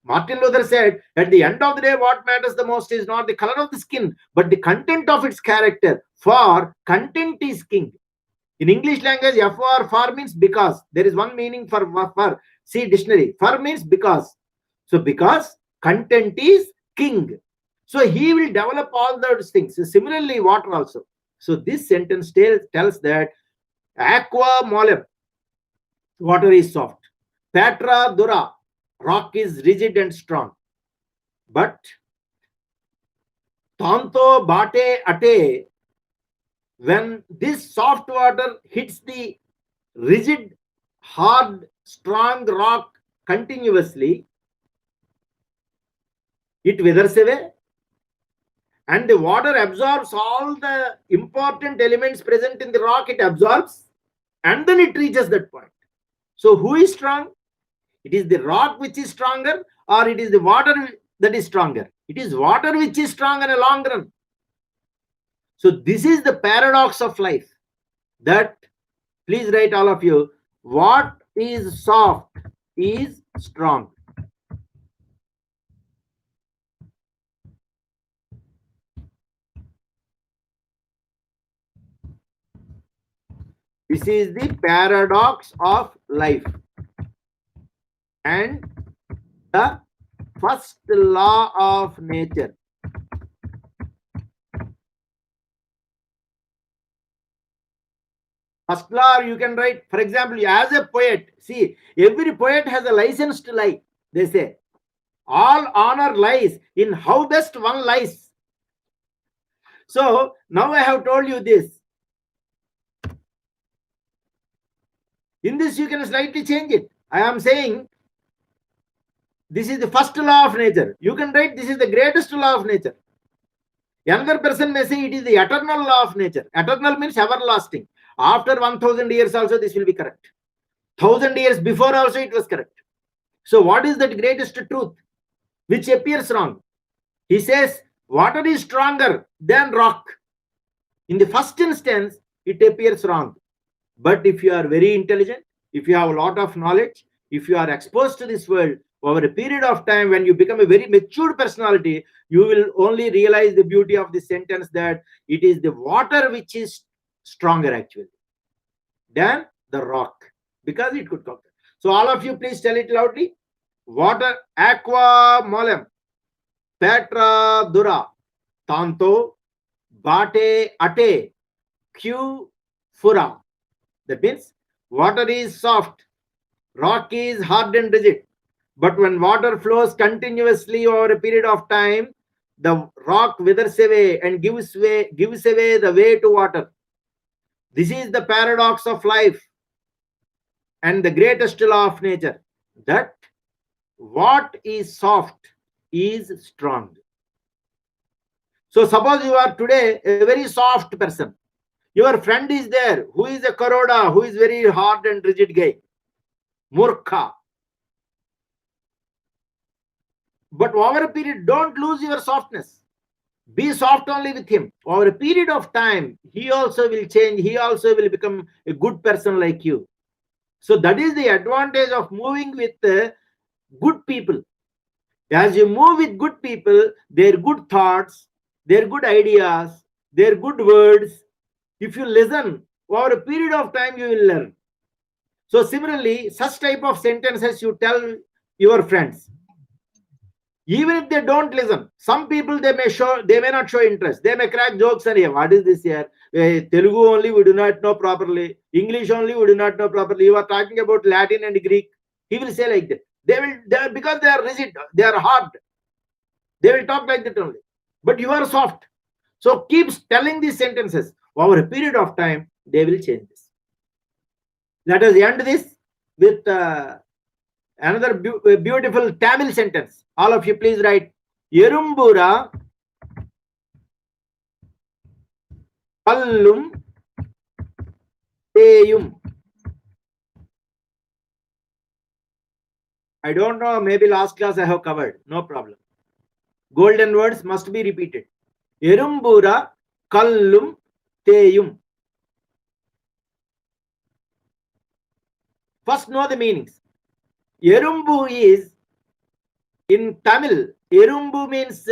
Martin Luther said, at the end of the day, what matters the most is not the color of the skin, but the content of its character. For content is king. In English language, for means because. There is one meaning for. See dictionary. For means because. So because content is king. So he will develop all those things. Similarly, water also. So this sentence tells that aqua mollem, water is soft. Patra dura, rock is rigid and strong. But tanto bate ate, when this soft water hits the rigid, hard, strong rock continuously, it withers away, and the water absorbs all the important elements present in the rock. It absorbs, and then it reaches that point. So who is strong? It is the rock which is stronger, or it is the water that is stronger? It is water which is strong in a long run. So this is the paradox of life. That, please write all of you, what is soft is strong. This is the paradox of life. And the first law of nature. First law you can write, for example, as a poet. See, every poet has a license to lie. They say, all honor lies in how best one lies. So now I have told you this. In this you can slightly change it. I am saying this is the first law of nature. You can write this is the greatest law of nature. Younger person may say it is the eternal law of nature. Eternal means everlasting. After 1000 years also this will be correct. 1000 years before also it was correct. So what is that greatest truth which appears wrong? He says water is stronger than rock. In the first instance, it appears wrong. But if you are very intelligent, if you have a lot of knowledge, if you are exposed to this world over a period of time, when you become a very matured personality, you will only realize the beauty of this sentence, that it is the water which is stronger actually than the rock, because it could conquer. So all of you, please tell it loudly. Water, aqua molem, petra dura, tanto, bate ate, q fura. That means water is soft, rock is hard and rigid. But when water flows continuously over a period of time, the rock withers away and gives away the way to water. This is the paradox of life and the greatest law of nature, that what is soft is strong. So suppose you are today a very soft person. Your friend is there who is a Karoda, who is very hard and rigid guy, Murkha. But over a period, don't lose your softness. Be soft only with him. Over a period of time, he also will change. He also will become a good person like you. So that is the advantage of moving with good people. As you move with good people, their good thoughts, their good ideas, their good words, if you listen, over a period of time, you will learn. So similarly, such type of sentences you tell your friends. Even if they don't listen, some people they may not show interest. They may crack jokes and, what is this here? Telugu only we do not know properly. English only we do not know properly. You are talking about Latin and Greek. He will say like that. Because they are rigid, they are hard. They will talk like that only. But you are soft. So keep telling these sentences. Over a period of time, they will change this. Let us end this with another beautiful Tamil sentence. All of you, please write. Erumbura Pallum Teyum. I don't know, maybe last class I have covered. No problem. Golden words must be repeated. Erumbura Kallum Teyum. First, know the meanings. Erumbu is, in Tamil, Erumbu means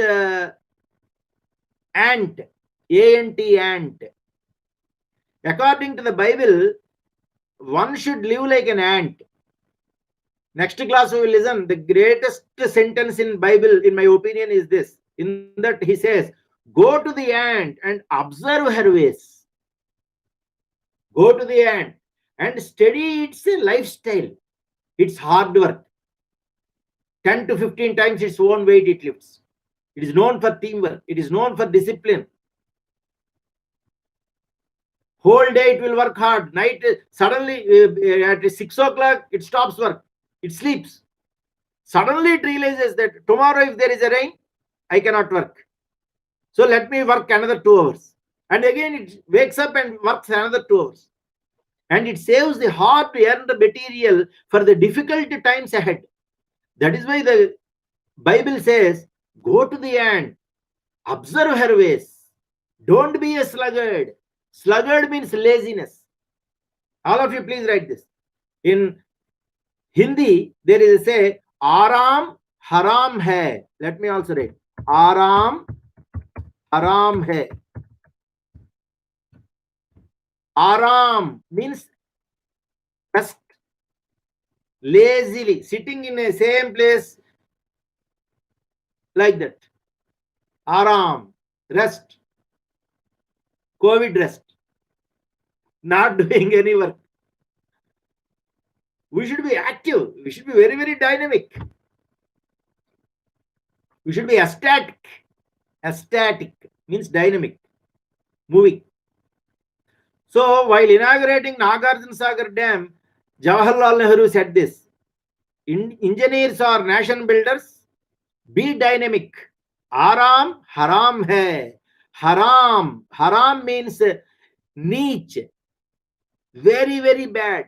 ant, A-N-T, ant. According to the Bible, one should live like an ant. Next class we will listen. The greatest sentence in Bible, in my opinion, is this. In that he says, go to the ant and observe her ways. Go to the ant and study its lifestyle. It's hard work. 10 to 15 times its own weight it lifts. It is known for teamwork. It is known for discipline. Whole day it will work hard. Night, suddenly at 6 o'clock, it stops work. It sleeps. Suddenly it realizes that tomorrow if there is a rain, I cannot work. So let me work another 2 hours. And again it wakes up and works another 2 hours. And it saves the hard-earned material for the difficult times ahead. That is why the Bible says, go to the ant, observe her ways. Don't be a sluggard. Sluggard means laziness. All of you, please write this. In Hindi, there is a say, Aram haram hai. Let me also write. Aram haram hai. Aram means rest. Lazily, sitting in a same place like that. Aram, rest. COVID rest. Not doing any work. We should be active. We should be very, very dynamic. We should be ecstatic. Ecstatic means dynamic, moving. So while inaugurating Nagarjuna Sagar Dam, Jawaharlal Nehru said this: engineers are nation builders. Be dynamic. Aram haram hai. Haram means neech, very, very bad,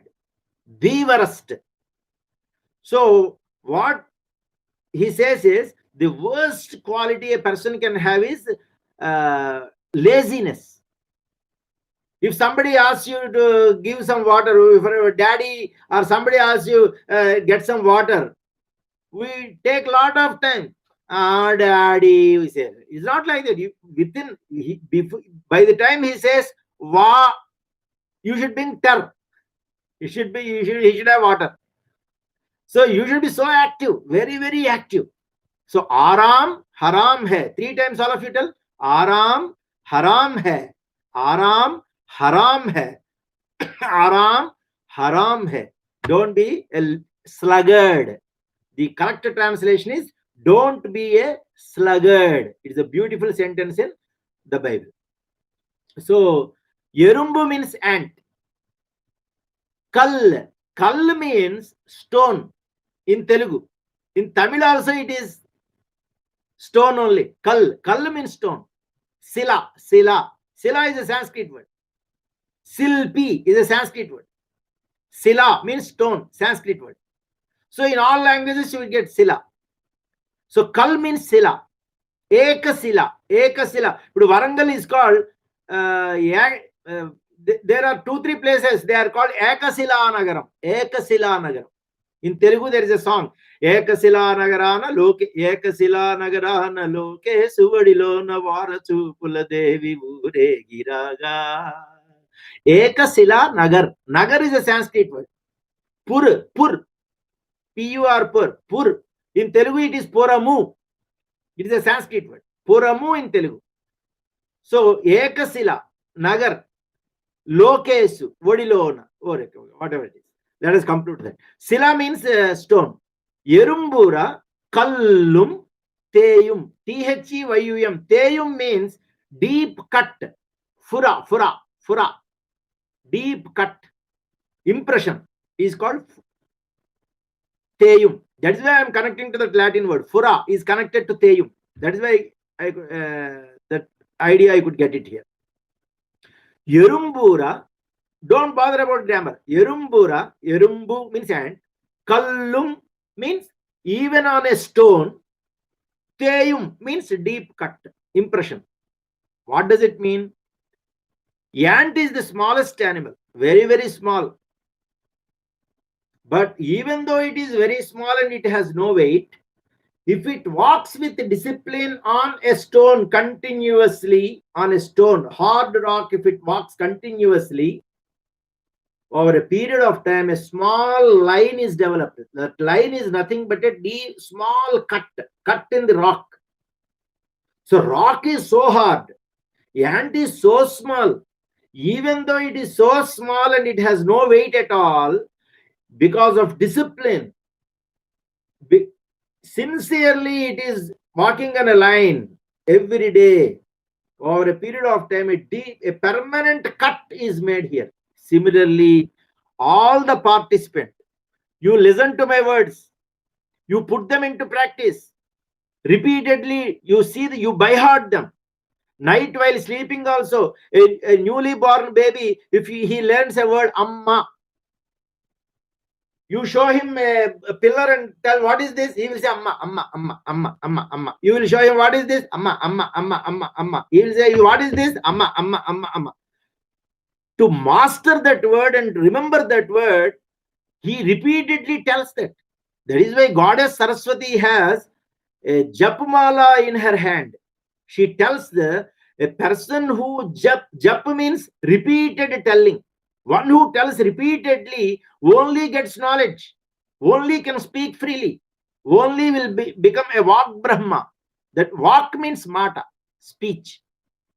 the worst. So what he says is, the worst quality a person can have is laziness. If somebody asks you to give some water, if your daddy or somebody asks you get some water, we take a lot of time. Ah, daddy, we say. It's not like that. By the time he says wa, you should bring tar. He should have water. So you should be so active, very, very active. So aram haram hai. 3 times all of you tell. Aram haram hai. Aram haram hai. Aram haram hai. Don't be a sluggard. The correct translation is don't be a sluggard. It's a beautiful sentence in the Bible. So Yerumbu means ant. Kal. Kal means stone in Telugu. In Tamil also it is stone only. Kal. Kal means stone. Sila. Sila. Sila is a Sanskrit word. Silpi is a Sanskrit word. Sila means stone, Sanskrit word. So in all languages you will get Sila. So Kal means Sila. Ekasila. Ekasila. But Warangal is called, there are 2-3 places they are called Ekasila Nagaram. Ekasila Nagaram. In Telugu there is a song. Ekasila Nagarana Loke, Ekasila Nagarana Loke, Suvadilona Varachupula Devi Ure Giraga. Ekasila Nagar. Nagar is a Sanskrit word. Pur. Pur. Pur. In Telugu it is Puramu. It is a Sanskrit word. Puramu in Telugu. So Ekasila Nagar Lokesu Vodilona or whatever it is. Let us conclude that. Sila means stone. Yerumbura Kallum Teyum. Theyum. Teyum means deep cut. Fura. Deep cut. Impression is called Teyum. That is why I am connecting to that Latin word. Fura is connected to Teyum. That is why that idea I could get it here. Yerumbura. Don't bother about grammar. Yerumbura. Yerumbu means ant. Kallum means even on a stone. Teyum means deep cut. Impression. What does it mean? Ant is the smallest animal. Very, very small. But even though it is very small and it has no weight, if it walks with discipline on a stone continuously, on a stone, hard rock, if it walks continuously, over a period of time, a small line is developed. That line is nothing but a deep, small cut in the rock. So rock is so hard. Ant is so small. Even though it is so small and it has no weight at all, because of discipline, sincerely it is walking on a line every day. Over a period of time, a permanent cut is made here. Similarly, all the participants, you listen to my words, you put them into practice. Repeatedly, you see, you by heart them. Night while sleeping also, a newly born baby, if he learns a word, Amma, you show him a pillar and tell what is this, he will say Amma, Amma, Amma, Amma, Amma, Amma. You will show him what is this, Amma, Amma, Amma, Amma, Amma. He will say what is this, Amma, Amma, Amma, Amma. To master that word and remember that word, he repeatedly tells that. That is why Goddess Saraswati has a japmala in her hand. She tells a person who jap means repeated telling. One who tells repeatedly only gets knowledge, only can speak freely, only will become a Vak Brahma. That Vak means mata, speech,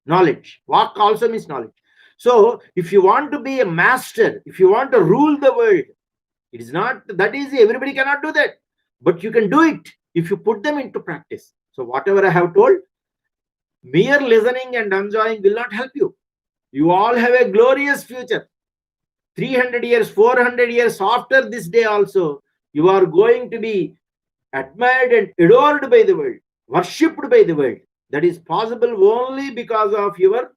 knowledge. Vak also means knowledge. So if you want to be a master, if you want to rule the world, it is not that easy. Everybody cannot do that. But you can do it if you put them into practice. So whatever I have told, mere listening and enjoying will not help you. You all have a glorious future. 300 years, 400 years after this day also, you are going to be admired and adored by the world, worshipped by the world. That is possible only because of your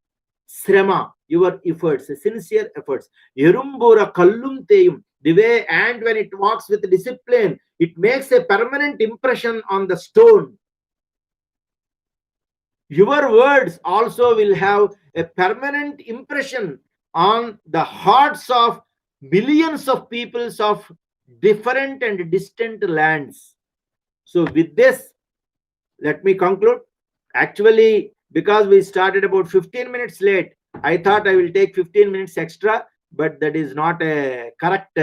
srama, your efforts, sincere efforts. Yerumbura kallum teyum. The way ant, when it walks with discipline, it makes a permanent impression on the stone. Your words also will have a permanent impression on the hearts of millions of peoples of different and distant lands. So with this, let me conclude. Actually, because we started about 15 minutes late, I thought I will take 15 minutes extra, but that is not a correct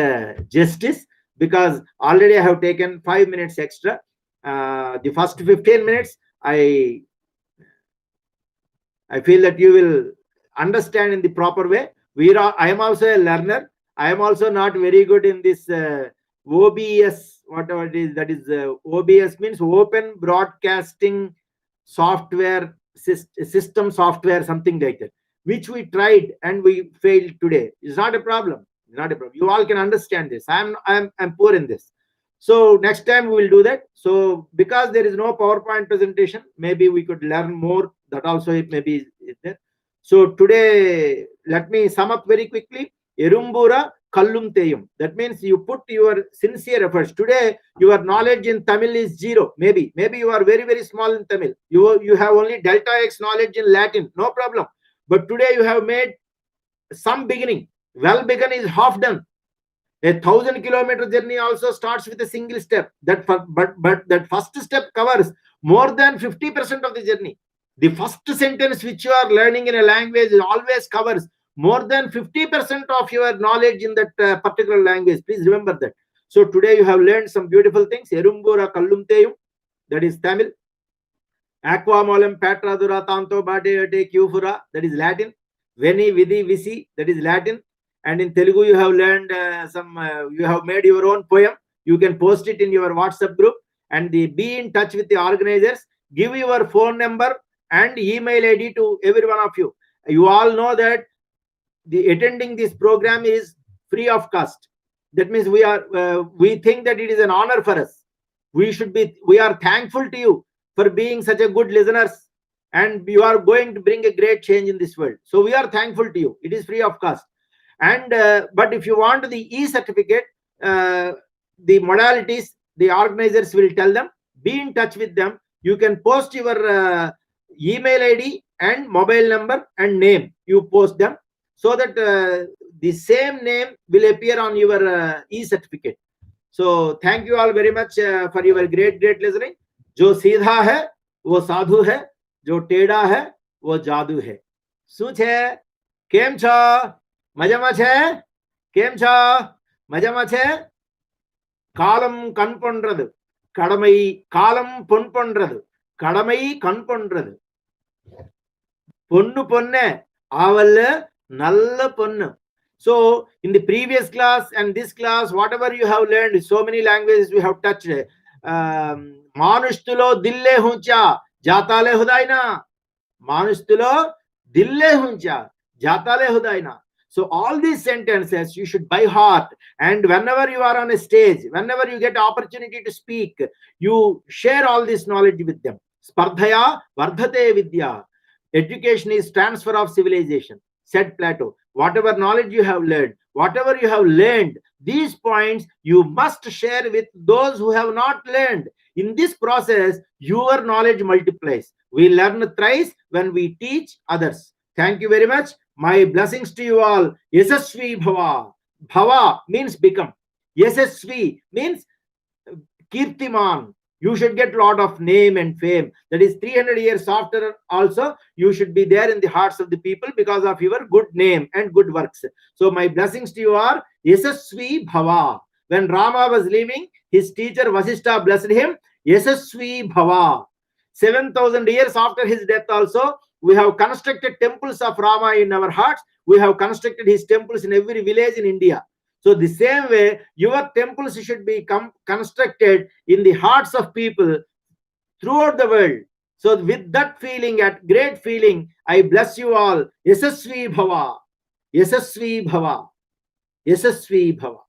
justice, because already I have taken 5 minutes extra. The first 15 minutes, I feel that you will understand in the proper way. I am also a learner. I am also not very good in this OBS, whatever it is. That is OBS means Open Broadcasting Software System Software, something like that, which we tried and we failed today. It's not a problem. Not a problem. You all can understand this. I'm poor in this. So next time we will do that. So because there is no PowerPoint presentation, maybe we could learn more. That also it maybe is there. So today, let me sum up very quickly. Erumbura Kallum Teyum. That means you put your sincere efforts. Today, your knowledge in Tamil is zero. Maybe you are very, very small in Tamil. You have only Delta X knowledge in Latin. No problem. But today you have made some beginning. Well begun is half done. A 1,000-kilometer journey also starts with a single step. But that first step covers more than 50% of the journey. The first sentence which you are learning in a language always covers more than 50% of your knowledge in that particular language. Please remember that. So today you have learned some beautiful things. Erumbura Kallum Teyum, that is Tamil. Aqua molem patradura tanto bade kyufura, that is Latin. Veni vidi visi, that is Latin. And in Telugu, you have learned you have made your own poem. You can post it in your WhatsApp group and be in touch with the organizers. Give your phone number and email ID to every one of you. You all know that the attending this program is free of cost. That means we think that it is an honor for us. We are thankful to you for being such a good listeners, and you are going to bring a great change in this world. So we are thankful to you. It is free of cost. And but if you want the e-certificate, the modalities, the organizers will tell them. Be in touch with them. You can post your email ID and mobile number and name. You post them so that the same name will appear on your e-certificate. So thank you all very much for your great listening. जो सीधा है वो साधु है, जो टेढ़ा है वो जादू है. શું છે? કેમ છો? મજામાં છે? કેમ છો? મજામાં છે? காலம் கண் பண்றது, கடமை காலம் பொன் பண்றது, கடமை கண் பண்றது. பொண்ணு பொண்ணு ஆவல்ல நல்ல பொண்ணு. So in the previous class and this class, whatever you have learned, so many languages we have touched. मानुष्तुलो दिल्ले हुंचा जाताले हुदाइना. मानुष्तुलो दिल्ले हुंचा जाताले हुदाइना. So all these sentences you should by heart, and whenever you are on a stage, whenever you get opportunity to speak, you share all this knowledge with them. Spardhaya vardhate vidya. Education is transfer of civilization, said Plato. Whatever knowledge you have learned, these points you must share with those who have not learned. In this process, your knowledge multiplies. We learn thrice when we teach others. Thank you very much. My blessings to you all. Yasasvi Bhava. Bhava means become. Yasasvi means Kirtiman. You should get a lot of name and fame. That is 300 years after also, you should be there in the hearts of the people because of your good name and good works. So my blessings to you are Yasasvi Bhava. When Rama was leaving, his teacher Vasishtha blessed him, Yasasvi Bhava. 7,000 years after his death also, we have constructed temples of Rama in our hearts. We have constructed his temples in every village in India. So the same way, your temples should be constructed in the hearts of people throughout the world. So with that feeling, that great feeling, I bless you all. Yasasvi Bhava. Yasasvi Bhava. Yasasvi Bhava.